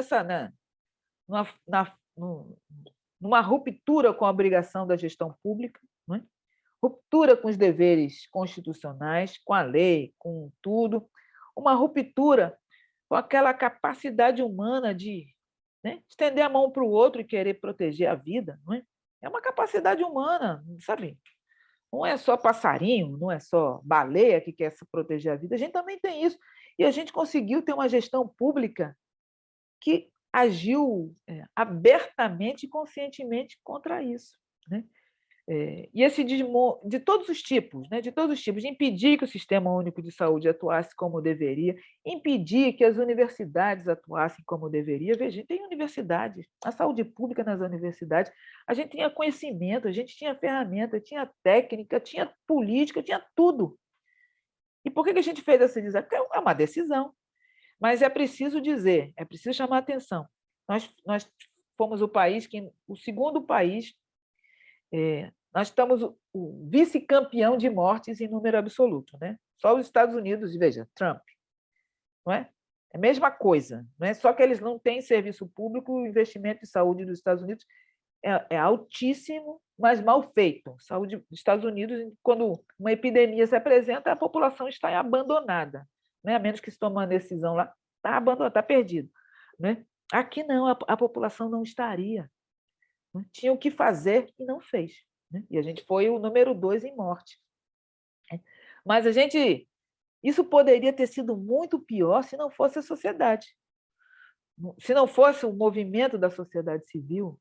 numa ruptura com a obrigação da gestão pública, né? Ruptura com os deveres constitucionais, com a lei, com tudo, uma ruptura com aquela capacidade humana de, né, estender a mão para o outro e querer proteger a vida, não é? É uma capacidade humana, sabe? Não é só passarinho, não é só baleia que quer se proteger a vida, a gente também tem isso. E a gente conseguiu ter uma gestão pública que agiu abertamente e conscientemente contra isso, né? E esse de todos os tipos, né? De todos os tipos, de impedir que o Sistema Único de Saúde atuasse como deveria, impedir que as universidades atuassem como deveria. Veja, tem universidades, a saúde pública nas universidades, a gente tinha conhecimento, a gente tinha ferramenta, tinha técnica, tinha política, tinha tudo. E por que a gente fez esse desafio? Porque é uma decisão, mas é preciso dizer, é preciso chamar a atenção. Nós fomos o segundo país nós estamos o vice-campeão de mortes em número absoluto, né? Só os Estados Unidos, veja, Trump, não é? É a mesma coisa, não é? Só que eles não têm serviço público, o investimento em saúde dos Estados Unidos é altíssimo, mas mal feito. Saúde dos Estados Unidos, quando uma epidemia se apresenta, a população está abandonada, né? A menos que se tome uma decisão lá, está abandonada, está perdido, né? Aqui não, a população não estaria. Né? Tinha o que fazer e não fez. Né? E a gente foi o número 2 em morte. Mas isso poderia ter sido muito pior se não fosse a sociedade. Se não fosse o movimento da sociedade civil,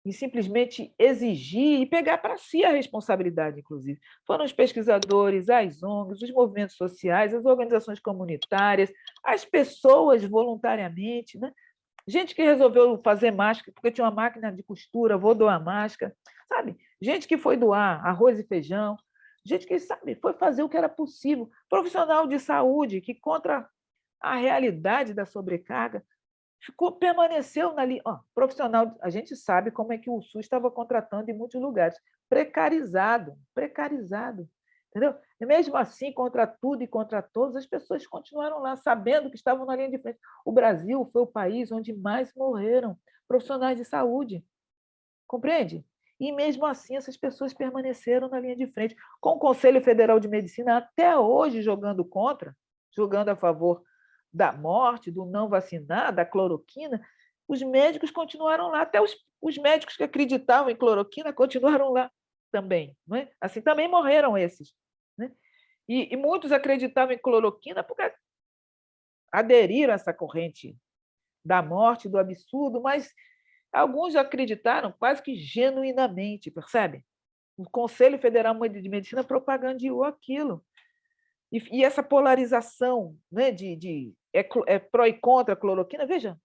e simplesmente exigir e pegar para si a responsabilidade, inclusive. Foram os pesquisadores, as ONGs, os movimentos sociais, as organizações comunitárias, as pessoas voluntariamente, né? Gente que resolveu fazer máscara porque tinha uma máquina de costura, vou doar máscara, sabe? Gente que foi doar arroz e feijão, gente que, sabe, foi fazer o que era possível. Profissional de saúde que, contra a realidade da sobrecarga, permaneceu ali. Profissional, a gente sabe como é que o SUS estava contratando em muitos lugares. Precarizado. Entendeu? E mesmo assim, contra tudo e contra todos, as pessoas continuaram lá, sabendo que estavam na linha de frente. O Brasil foi o país onde mais morreram profissionais de saúde. Compreende? E mesmo assim, essas pessoas permaneceram na linha de frente, com o Conselho Federal de Medicina até hoje jogando contra, jogando a favor da morte, do não vacinar, da cloroquina. Os médicos continuaram lá, até os médicos que acreditavam em cloroquina continuaram lá também. Não é? Assim, também morreram esses. Né? E muitos acreditavam em cloroquina porque aderiram a essa corrente da morte, do absurdo, mas alguns acreditaram quase que genuinamente, percebe? O Conselho Federal de Medicina propagandeou aquilo. E essa polarização, né, é pró e contra a cloroquina, veja,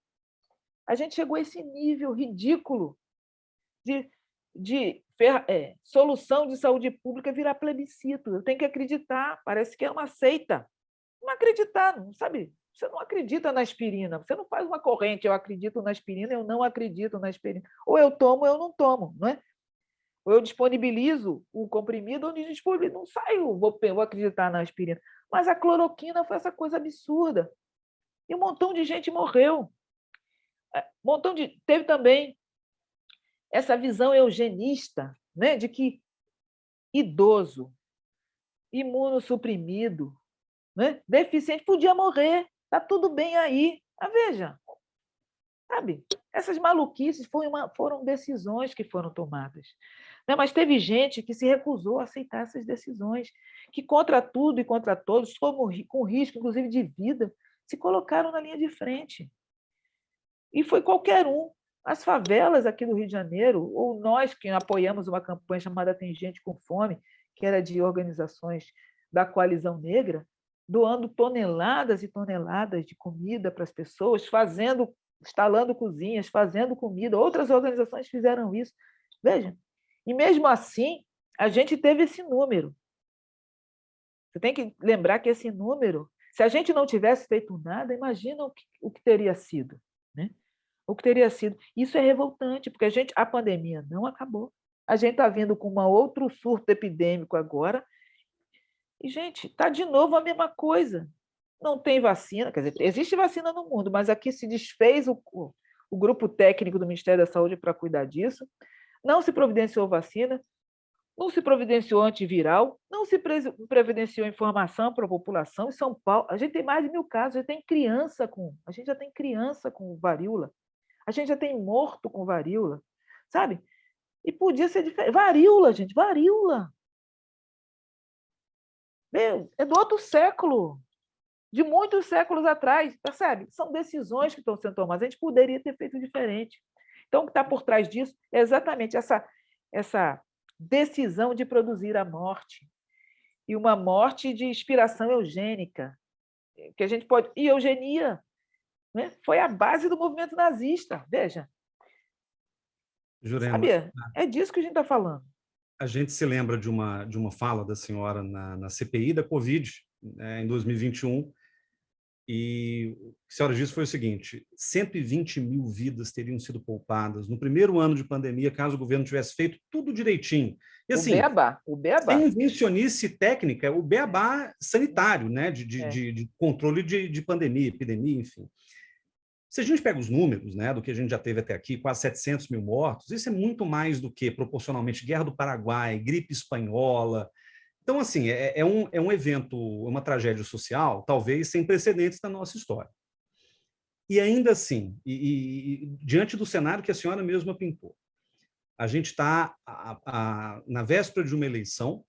a gente chegou a esse nível ridículo de solução de saúde pública virar plebiscito. Eu tenho que acreditar, parece que é uma seita. Não acreditar, não, sabe? Você não acredita na aspirina, você não faz uma corrente, eu acredito na aspirina, eu não acredito na aspirina. Ou eu tomo ou eu não tomo, não é? Ou eu disponibilizo o comprimido, ou não saio, vou acreditar na aspirina. Mas a cloroquina foi essa coisa absurda. E um montão de gente morreu. Teve também essa visão eugenista, né, de que idoso, imunossuprimido, né, deficiente, podia morrer. Está tudo bem aí. Veja, sabe? Essas maluquices foram decisões que foram tomadas. Mas teve gente que se recusou a aceitar essas decisões, que contra tudo e contra todos, com risco, inclusive, de vida, se colocaram na linha de frente. E foi qualquer um. As favelas aqui do Rio de Janeiro, ou nós que apoiamos uma campanha chamada Tem Gente com Fome, que era de organizações da Coalizão Negra, doando toneladas e toneladas de comida para as pessoas, instalando cozinhas, fazendo comida. Outras organizações fizeram isso. Veja, e mesmo assim, a gente teve esse número. Você tem que lembrar que esse número, se a gente não tivesse feito nada, imagina o que teria sido, né? O que teria sido. Isso é revoltante, porque a pandemia não acabou. A gente está vindo com um outro surto epidêmico agora. E, gente, está de novo a mesma coisa. Não tem vacina, quer dizer, existe vacina no mundo, mas aqui se desfez o grupo técnico do Ministério da Saúde para cuidar disso. Não se providenciou vacina, não se providenciou antiviral, não se providenciou informação para a população. Em São Paulo, a gente tem mais de 1.000 casos, a gente já tem criança com varíola, a gente já tem morto com varíola, sabe? E podia ser diferente. Varíola, gente, varíola. É do outro século, de muitos séculos atrás, percebe? São decisões que estão sendo tomadas. A gente poderia ter feito diferente. Então, o que está por trás disso é exatamente essa decisão de produzir a morte. E uma morte de inspiração eugênica, que a gente pode... E eugenia, né? Foi a base do movimento nazista, veja. Jurema, Sabia? É disso que a gente está falando. A gente se lembra de uma fala da senhora na CPI da Covid, né, em 2021, e o que a senhora disse foi o seguinte: 120 mil vidas teriam sido poupadas no primeiro ano de pandemia, caso o governo tivesse feito tudo direitinho, E O assim, beabá, o beabá. sem invencionice técnica, o beabá sanitário, né? De controle de pandemia, epidemia, enfim. Se a gente pega os números, né, do que a gente já teve até aqui, quase 700 mil mortos, isso é muito mais do que, proporcionalmente, Guerra do Paraguai, gripe espanhola. Então, assim, é um evento, uma tragédia social, talvez sem precedentes na nossa história. E ainda assim, diante do cenário que a senhora mesma pintou, a gente está na véspera de uma eleição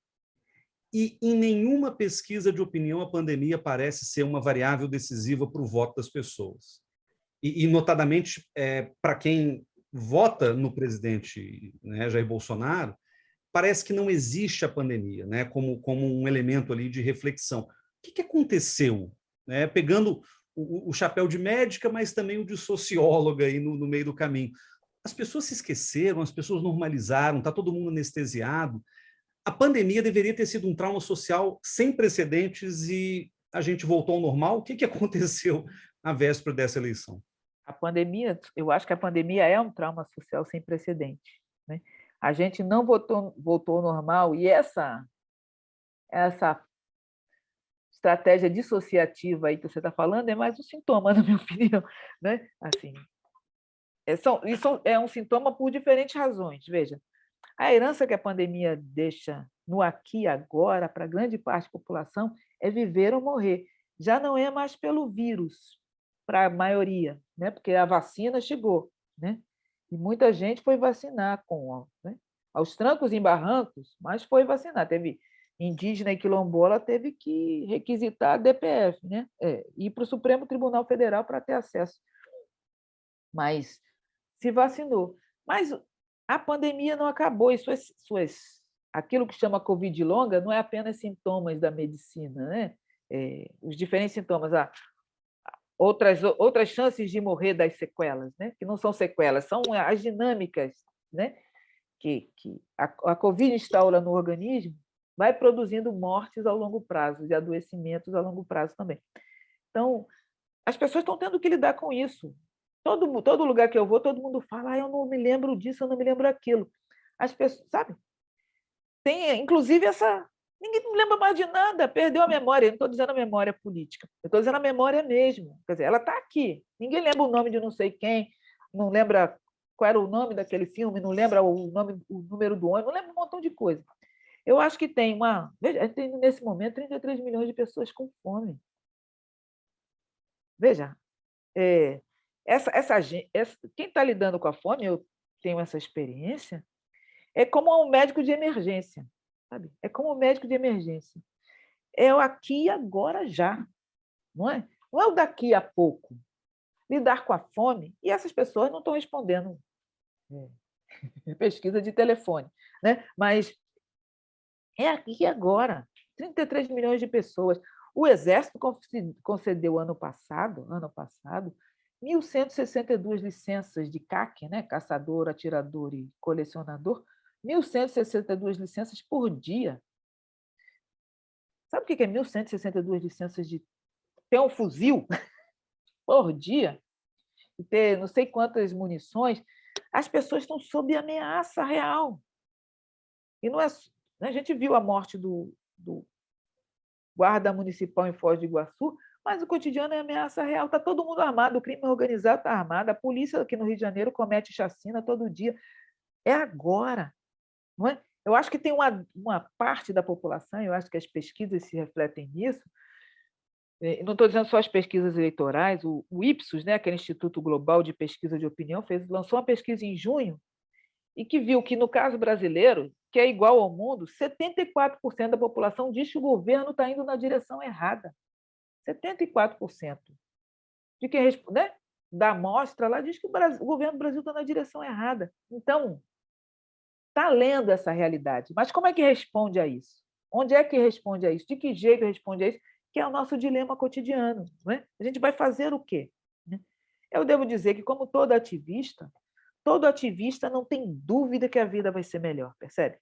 e em nenhuma pesquisa de opinião a pandemia parece ser uma variável decisiva para o voto das pessoas. E notadamente, para quem vota no presidente, né, Jair Bolsonaro, parece que não existe a pandemia, né, como um elemento ali de reflexão. O que aconteceu? Né, pegando o chapéu de médica, mas também o de socióloga aí no meio do caminho. As pessoas se esqueceram, as pessoas normalizaram, está todo mundo anestesiado. A pandemia deveria ter sido um trauma social sem precedentes e a gente voltou ao normal. O que aconteceu na véspera dessa eleição? A pandemia, eu acho que a pandemia é um trauma social sem precedente, né? A gente não voltou ao normal e essa estratégia dissociativa aí que você está falando é mais um sintoma, na minha opinião, né? Assim, isso é um sintoma por diferentes razões. Veja, a herança que a pandemia deixa no aqui e agora para grande parte da população é viver ou morrer. Já não é mais pelo vírus, para a maioria, né? Porque a vacina chegou, né? E muita gente foi vacinar né? Aos trancos e barrancos, mas foi vacinar. Teve indígena e quilombola, teve que requisitar a DPF, né? Ir para o Supremo Tribunal Federal para ter acesso. Mas se vacinou. Mas a pandemia não acabou, e aquilo que chama Covid longa não é apenas sintomas da medicina, né? Os diferentes sintomas, outras chances de morrer das sequelas, né? Que não são sequelas, são as dinâmicas, né? Que a Covid instaura no organismo, vai produzindo mortes ao longo prazo, de adoecimentos a longo prazo também. Então, as pessoas estão tendo que lidar com isso. Todo lugar que eu vou, todo mundo fala, eu não me lembro disso, eu não me lembro daquilo. As pessoas, sabe? Tem, inclusive, ninguém não lembra mais de nada, perdeu a memória. Eu não estou dizendo a memória política, eu estou dizendo a memória mesmo. Quer dizer, ela está aqui. Ninguém lembra o nome de não sei quem, não lembra qual era o nome daquele filme, não lembra o número do ônibus, não lembra um montão de coisa. Eu acho que tem Veja, tem nesse momento 33 milhões de pessoas com fome. Veja, quem está lidando com a fome, eu tenho essa experiência, é como um médico de emergência, sabe? É como um médico de emergência. É o aqui e agora já, não é? Não é o daqui a pouco. Lidar com a fome, e essas pessoas não estão respondendo pesquisa de telefone, né? Mas é aqui e agora. 33 milhões de pessoas. O Exército concedeu ano passado, 1.162 licenças de CAC, né? Caçador, atirador e colecionador, 1.162 licenças por dia. Sabe o que é 1.162 licenças de ter um fuzil por dia? E ter não sei quantas munições? As pessoas estão sob ameaça real. E não é. A gente viu a morte do guarda municipal em Foz do Iguaçu, mas o cotidiano é ameaça real. Está todo mundo armado, o crime organizado está armado, a polícia aqui no Rio de Janeiro comete chacina todo dia. É agora. Não é? Eu acho que tem uma parte da população, eu acho que as pesquisas se refletem nisso, não estou dizendo só as pesquisas eleitorais, o Ipsos, né, aquele Instituto Global de Pesquisa de Opinião, lançou uma pesquisa em junho e que viu que, no caso brasileiro, que é igual ao mundo, 74% da população diz que o governo está indo na direção errada. 74%. De quem né, da amostra lá diz que o governo do Brasil está na direção errada. Então, está lendo essa realidade. Mas como é que responde a isso? Onde é que responde a isso? De que jeito responde a isso? Que é o nosso dilema cotidiano. Não é? A gente vai fazer o quê? Eu devo dizer que, como todo ativista não tem dúvida que a vida vai ser melhor, percebe?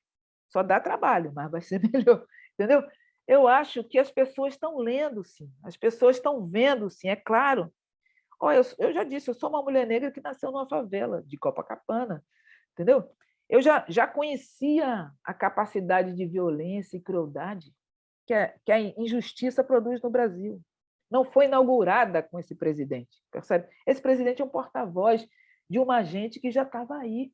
Só dá trabalho, mas vai ser melhor, entendeu? Eu acho que as pessoas estão lendo, sim. As pessoas estão vendo, sim, é claro. Olha, eu já disse, eu sou uma mulher negra que nasceu numa favela de Copacabana, entendeu? Eu já conhecia a capacidade de violência e crueldade que a injustiça produz no Brasil. Não foi inaugurada com esse presidente, percebe? Esse presidente é um porta-voz de uma gente que já estava aí,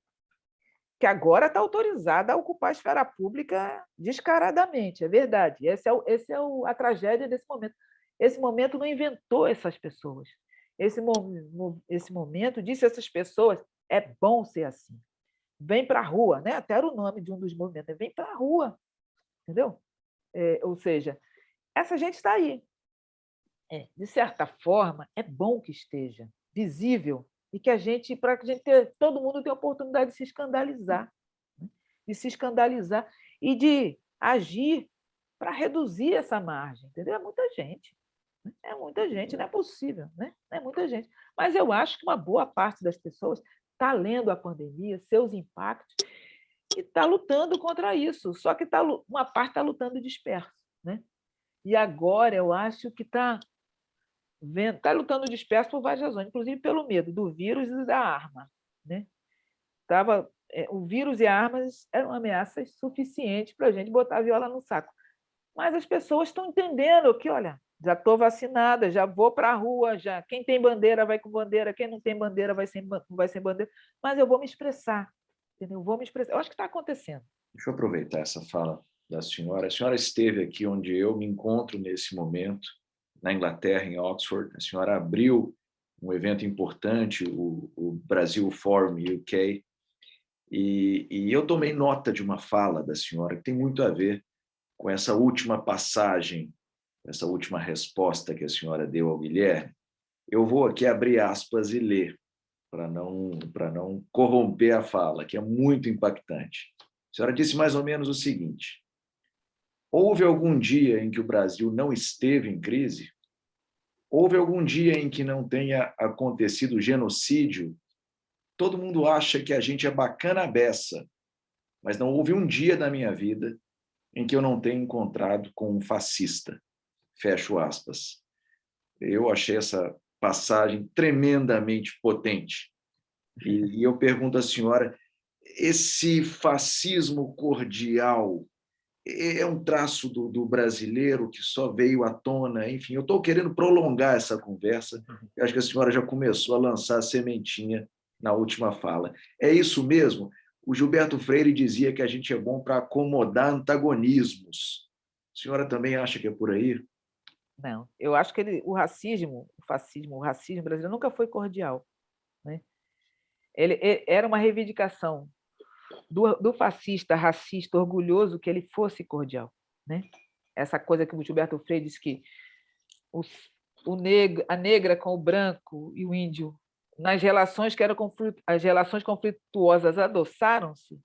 que agora está autorizada a ocupar a esfera pública descaradamente, é verdade. Essa é a tragédia desse momento. Esse momento não inventou essas pessoas. Esse momento disse a essas pessoas, é bom ser assim. Vem para a rua, né? Até era o nome de um dos movimentos, vem para a rua, entendeu? Ou seja, essa gente está aí. De certa forma, é bom que esteja visível e que para que a gente todo mundo tenha a oportunidade de se escandalizar, né? De se escandalizar e de agir para reduzir essa margem, entendeu? É muita gente. Não é possível, né? É muita gente. Mas eu acho que uma boa parte das pessoas está lendo a pandemia, seus impactos, e está lutando contra isso. Só que uma parte está lutando disperso, né? E agora eu acho que está lutando disperso por várias razões, inclusive pelo medo do vírus e da arma, né? O vírus e a armas eram ameaças suficientes para a gente botar a viola no saco. Mas as pessoas estão entendendo que, olha, já estou vacinada, já vou para a rua, já quem tem bandeira vai com bandeira, quem não tem bandeira vai sem bandeira, mas eu vou me expressar, entendeu? Vou me expressar. Eu acho que está acontecendo. Deixa eu aproveitar essa fala da senhora. A senhora esteve aqui onde eu me encontro nesse momento, na Inglaterra, em Oxford. A senhora abriu um evento importante, o Brasil Forum UK, e eu tomei nota de uma fala da senhora que tem muito a ver com essa última passagem, essa última resposta que a senhora deu ao Guilherme. Eu vou aqui abrir aspas e ler, para não corromper a fala, que é muito impactante. A senhora disse mais ou menos o seguinte: houve algum dia em que o Brasil não esteve em crise? Houve algum dia em que não tenha acontecido genocídio? Todo mundo acha que a gente é bacana a beça, mas não houve um dia da minha vida em que eu não tenha encontrado com um fascista. Fecho aspas. Eu achei essa passagem tremendamente potente. E eu pergunto à senhora, esse fascismo cordial é um traço do brasileiro que só veio à tona? Enfim, eu estou querendo prolongar essa conversa. Eu acho que a senhora já começou a lançar a sementinha na última fala. É isso mesmo? O Gilberto Freire dizia que a gente é bom para acomodar antagonismos. A senhora também acha que é por aí? Não, eu acho que o racismo brasileiro nunca foi cordial, né? Ele era uma reivindicação do fascista, racista, orgulhoso, que ele fosse cordial, né? Essa coisa que o Gilberto Freire diz que a negra com o branco e o índio, nas relações que eram as relações conflituosas adoçaram-se.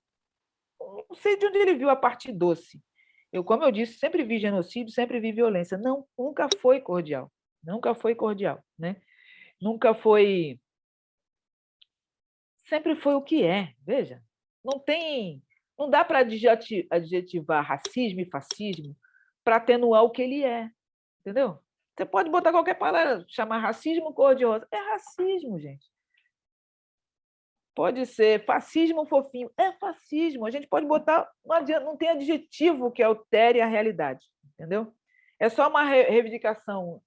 Não sei de onde ele viu a parte doce. Como eu disse, sempre vi genocídio, sempre vi violência. Não, nunca foi cordial. Nunca foi cordial, né? Nunca foi. Sempre foi o que é. Veja, não dá para adjetivar racismo e fascismo para atenuar o que ele é, entendeu? Você pode botar qualquer palavra, chamar racismo cor-de-rosa. É racismo, gente. Pode ser fascismo fofinho. É fascismo. A gente pode botar... Não tem adjetivo que altere a realidade, entendeu? É só uma reivindicação...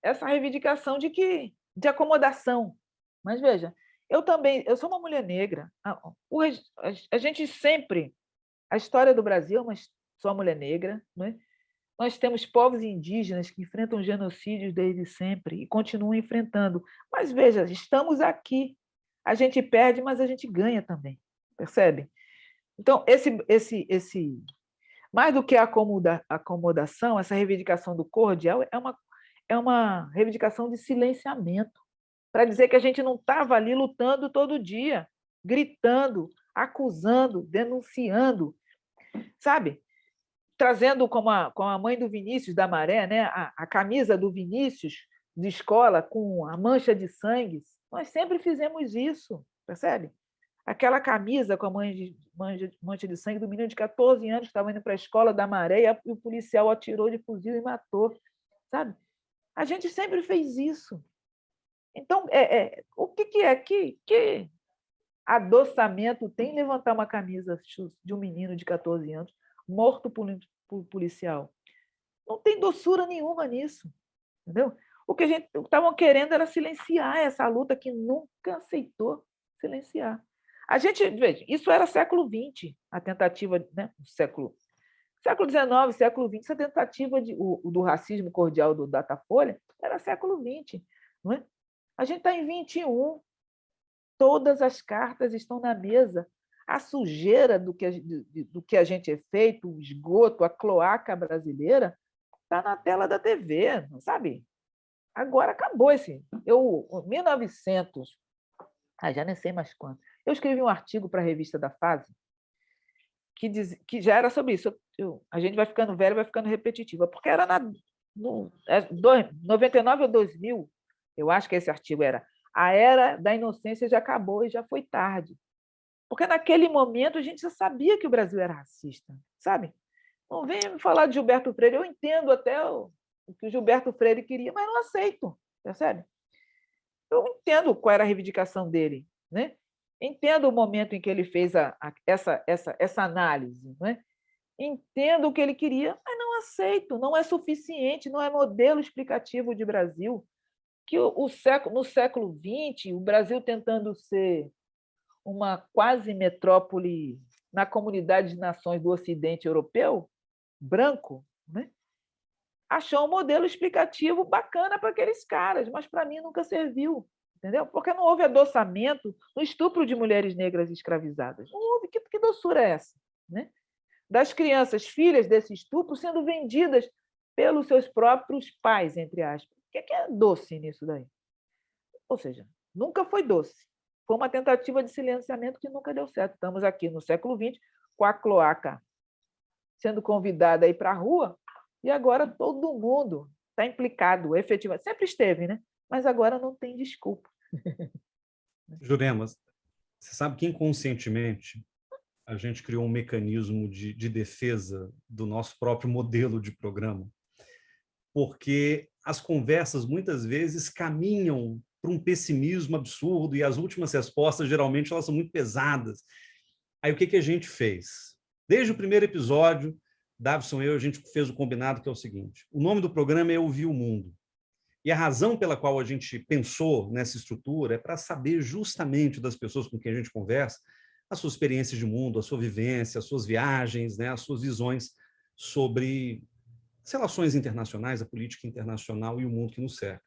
essa reivindicação de acomodação. Mas, veja, eu sou uma mulher negra. A gente sempre... A história do Brasil é só uma mulher negra, né? Nós temos povos indígenas que enfrentam genocídios desde sempre e continuam enfrentando. Mas, veja, estamos aqui. A gente perde, mas a gente ganha também. Percebe? Então, mais do que a acomodação, essa reivindicação do cordial é uma reivindicação de silenciamento, para dizer que a gente não estava ali lutando todo dia, gritando, acusando, denunciando, sabe? Trazendo como a mãe do Vinícius da Maré, né? A camisa do Vinícius de escola com a mancha de sangue. Nós sempre fizemos isso, percebe? Aquela camisa com a mancha de sangue do menino de 14 anos que estava indo para a escola da Maré e o policial atirou de fuzil e matou, sabe? A gente sempre fez isso. Então, o que é que Adoçamento tem levantar uma camisa de um menino de 14 anos morto por policial. Não tem doçura nenhuma nisso, entendeu? O que a gente estavam querendo era silenciar essa luta que nunca aceitou silenciar. A gente, veja, isso era século XX, a tentativa, né, século XIX, século XX, essa tentativa do racismo cordial do Datafolha era século XX, não é? A gente está em 21, todas as cartas estão na mesa. A sujeira do que a gente é feito, o esgoto, a cloaca brasileira, está na tela da TV, não sabe? Agora acabou esse. 1900, já nem sei mais quando. Eu escrevi um artigo para a revista da Fase que já era sobre isso. A gente vai ficando velho, vai ficando repetitiva, porque era 99 ou 2000, eu acho que esse artigo era a era da inocência já acabou e já foi tarde. Porque naquele momento a gente já sabia que o Brasil era racista, sabe? Não venha me falar de Gilberto Freire, eu entendo até o que o Gilberto Freire queria, mas não aceito, percebe? Eu entendo qual era a reivindicação dele, né? Entendo o momento em que ele fez essa análise, né? Entendo o que ele queria, mas não aceito, não é suficiente, não é modelo explicativo de Brasil. Que no século XX, o Brasil tentando ser uma quase metrópole na comunidade de nações do Ocidente europeu, branco, né? Achou um modelo explicativo bacana para aqueles caras, mas para mim nunca serviu, entendeu? Porque não houve adoçamento no estupro de mulheres negras escravizadas. Não houve. Que doçura é essa? Né? Das crianças, filhas desse estupro, sendo vendidas pelos seus próprios pais, entre aspas. O que é doce nisso daí? Ou seja, nunca foi doce. Foi uma tentativa de silenciamento que nunca deu certo. Estamos aqui no século XX, com a cloaca sendo convidada a ir para a rua, e agora todo mundo está implicado, efetivamente. Sempre esteve, né? Mas agora não tem desculpa. Jurema, você sabe que inconscientemente a gente criou um mecanismo de defesa do nosso próprio modelo de programa, porque as conversas muitas vezes caminham para um pessimismo absurdo e as últimas respostas geralmente elas são muito pesadas. Aí o que a gente fez? Desde o primeiro episódio, Davison e eu, a gente fez o combinado que é o seguinte: o nome do programa é Ouvir o Mundo. E a razão pela qual a gente pensou nessa estrutura é para saber justamente das pessoas com quem a gente conversa a sua experiência de mundo, a sua vivência, as suas viagens, né, as suas visões sobre as relações internacionais, a política internacional e o mundo que nos cerca.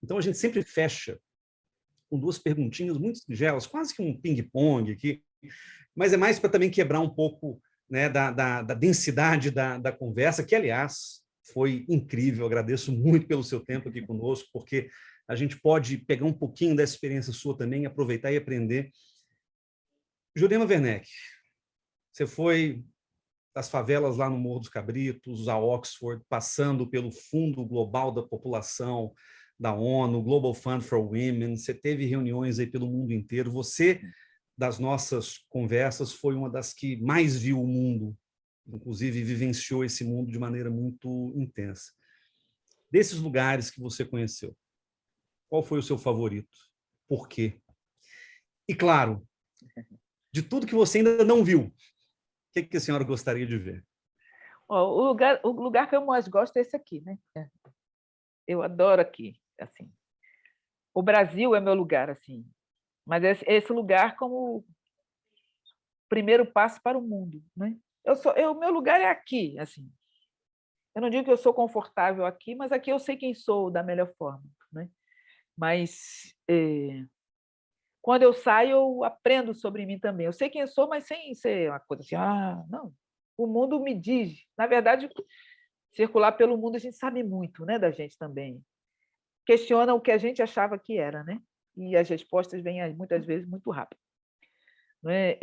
Então, a gente sempre fecha com duas perguntinhas muito singelas, quase que um ping-pong aqui, mas é mais para também quebrar um pouco, né, da densidade da conversa, que, aliás, foi incrível. Eu agradeço muito pelo seu tempo aqui conosco, porque a gente pode pegar um pouquinho dessa experiência sua também, aproveitar e aprender. Jurema Werneck, você foi das favelas lá no Morro dos Cabritos, a Oxford, passando pelo Fundo Global da População da ONU, Global Fund for Women, você teve reuniões aí pelo mundo inteiro. Você, das nossas conversas, foi uma das que mais viu o mundo, inclusive vivenciou esse mundo de maneira muito intensa. Desses lugares que você conheceu, qual foi o seu favorito? Por quê? E, claro, de tudo que você ainda não viu, o que a senhora gostaria de ver? O lugar que eu mais gosto é esse aqui, né? Eu adoro aqui, assim. O Brasil é meu lugar, assim. Mas esse lugar como primeiro passo para o mundo, né? Meu lugar é aqui, assim. Eu não digo que eu sou confortável aqui, mas aqui eu sei quem sou da melhor forma, né? Mas quando eu saio, eu aprendo sobre mim também. Eu sei quem eu sou, mas sem ser uma coisa assim, não. O mundo me diz. Na verdade, circular pelo mundo, a gente sabe muito, né, da gente também. Questiona o que a gente achava que era, né? E as respostas vêm, muitas vezes, muito rápido. Não é?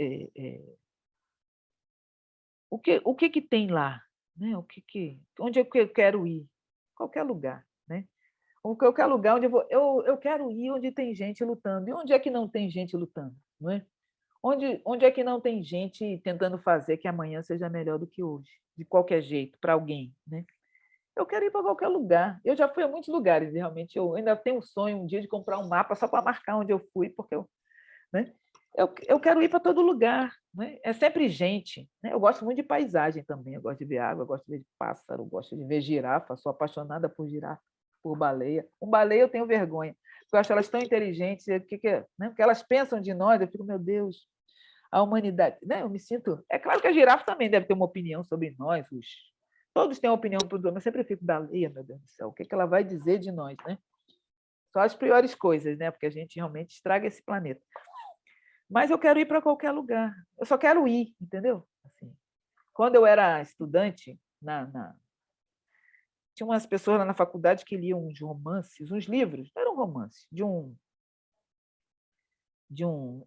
O que tem lá? Né? Onde é que eu quero ir? Qualquer lugar, né? Qualquer lugar onde eu vou. Eu quero ir onde tem gente lutando. E onde é que não tem gente lutando? Não é? Onde é que não tem gente tentando fazer que amanhã seja melhor do que hoje? De qualquer jeito, para alguém, né? Eu quero ir para qualquer lugar. Eu já fui a muitos lugares, realmente. Eu ainda tenho um sonho um dia de comprar um mapa só para marcar onde eu fui, porque né? Eu quero ir para todo lugar, né? É sempre gente, né? Eu gosto muito de paisagem também, eu gosto de ver água, eu gosto de ver pássaro, eu gosto de ver girafa, sou apaixonada por girafa, por baleia. Com baleia eu tenho vergonha, porque eu acho elas tão inteligentes, né? O que elas pensam de nós, eu fico, meu Deus, a humanidade, né? Eu me sinto... É claro que a girafa também deve ter uma opinião sobre nós, todos têm uma opinião, mas eu sempre fico, baleia, meu Deus do céu, o que ela vai dizer de nós, né? Só as piores coisas, né? Porque a gente realmente estraga esse planeta. Mas eu quero ir para qualquer lugar. Eu só quero ir, entendeu? Assim, quando eu era estudante, tinha umas pessoas lá na faculdade que liam uns romances, uns livros, não eram romances, eu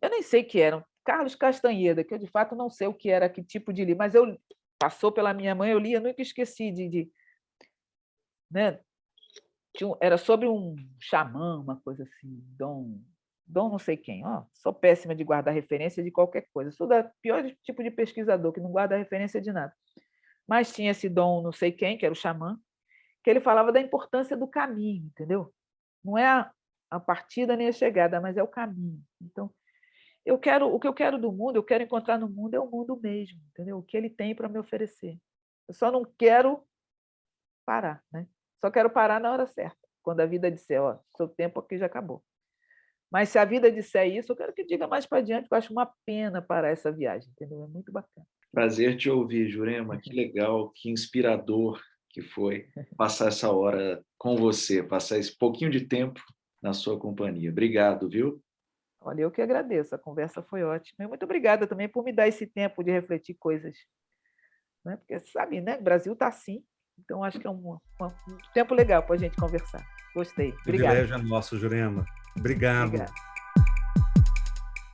nem sei o que eram, Carlos Castanheda, que eu de fato não sei o que era, que tipo de livro, mas passou pela minha mãe, eu li, eu nunca esqueci né? Era sobre um xamã, uma coisa assim, Dom não sei quem. Sou péssima de guardar referência de qualquer coisa. Sou da pior tipo de pesquisador, que não guarda referência de nada. Mas tinha esse Dom não sei quem, que era o xamã, que ele falava da importância do caminho, entendeu? Não é a partida nem a chegada, mas é o caminho. Então, o que eu quero do mundo, eu quero encontrar no mundo é o mundo mesmo, entendeu? O que ele tem para me oferecer. Eu só não quero parar, né? Só quero parar na hora certa, quando a vida disser, seu tempo aqui já acabou. Mas se a vida disser isso, eu quero que diga mais para adiante, porque eu acho uma pena parar essa viagem, entendeu? É muito bacana. Prazer te ouvir, Jurema. Que legal, que inspirador que foi passar essa hora com você, passar esse pouquinho de tempo na sua companhia. Obrigado, viu? Olha, eu que agradeço, a conversa foi ótima. E muito obrigada também por me dar esse tempo de refletir coisas. Né? Porque, sabe, né? O Brasil está assim, então acho que é um tempo legal para a gente conversar. Gostei. Obrigado. O privilégio é nosso, Jurema. Obrigado. Obrigada.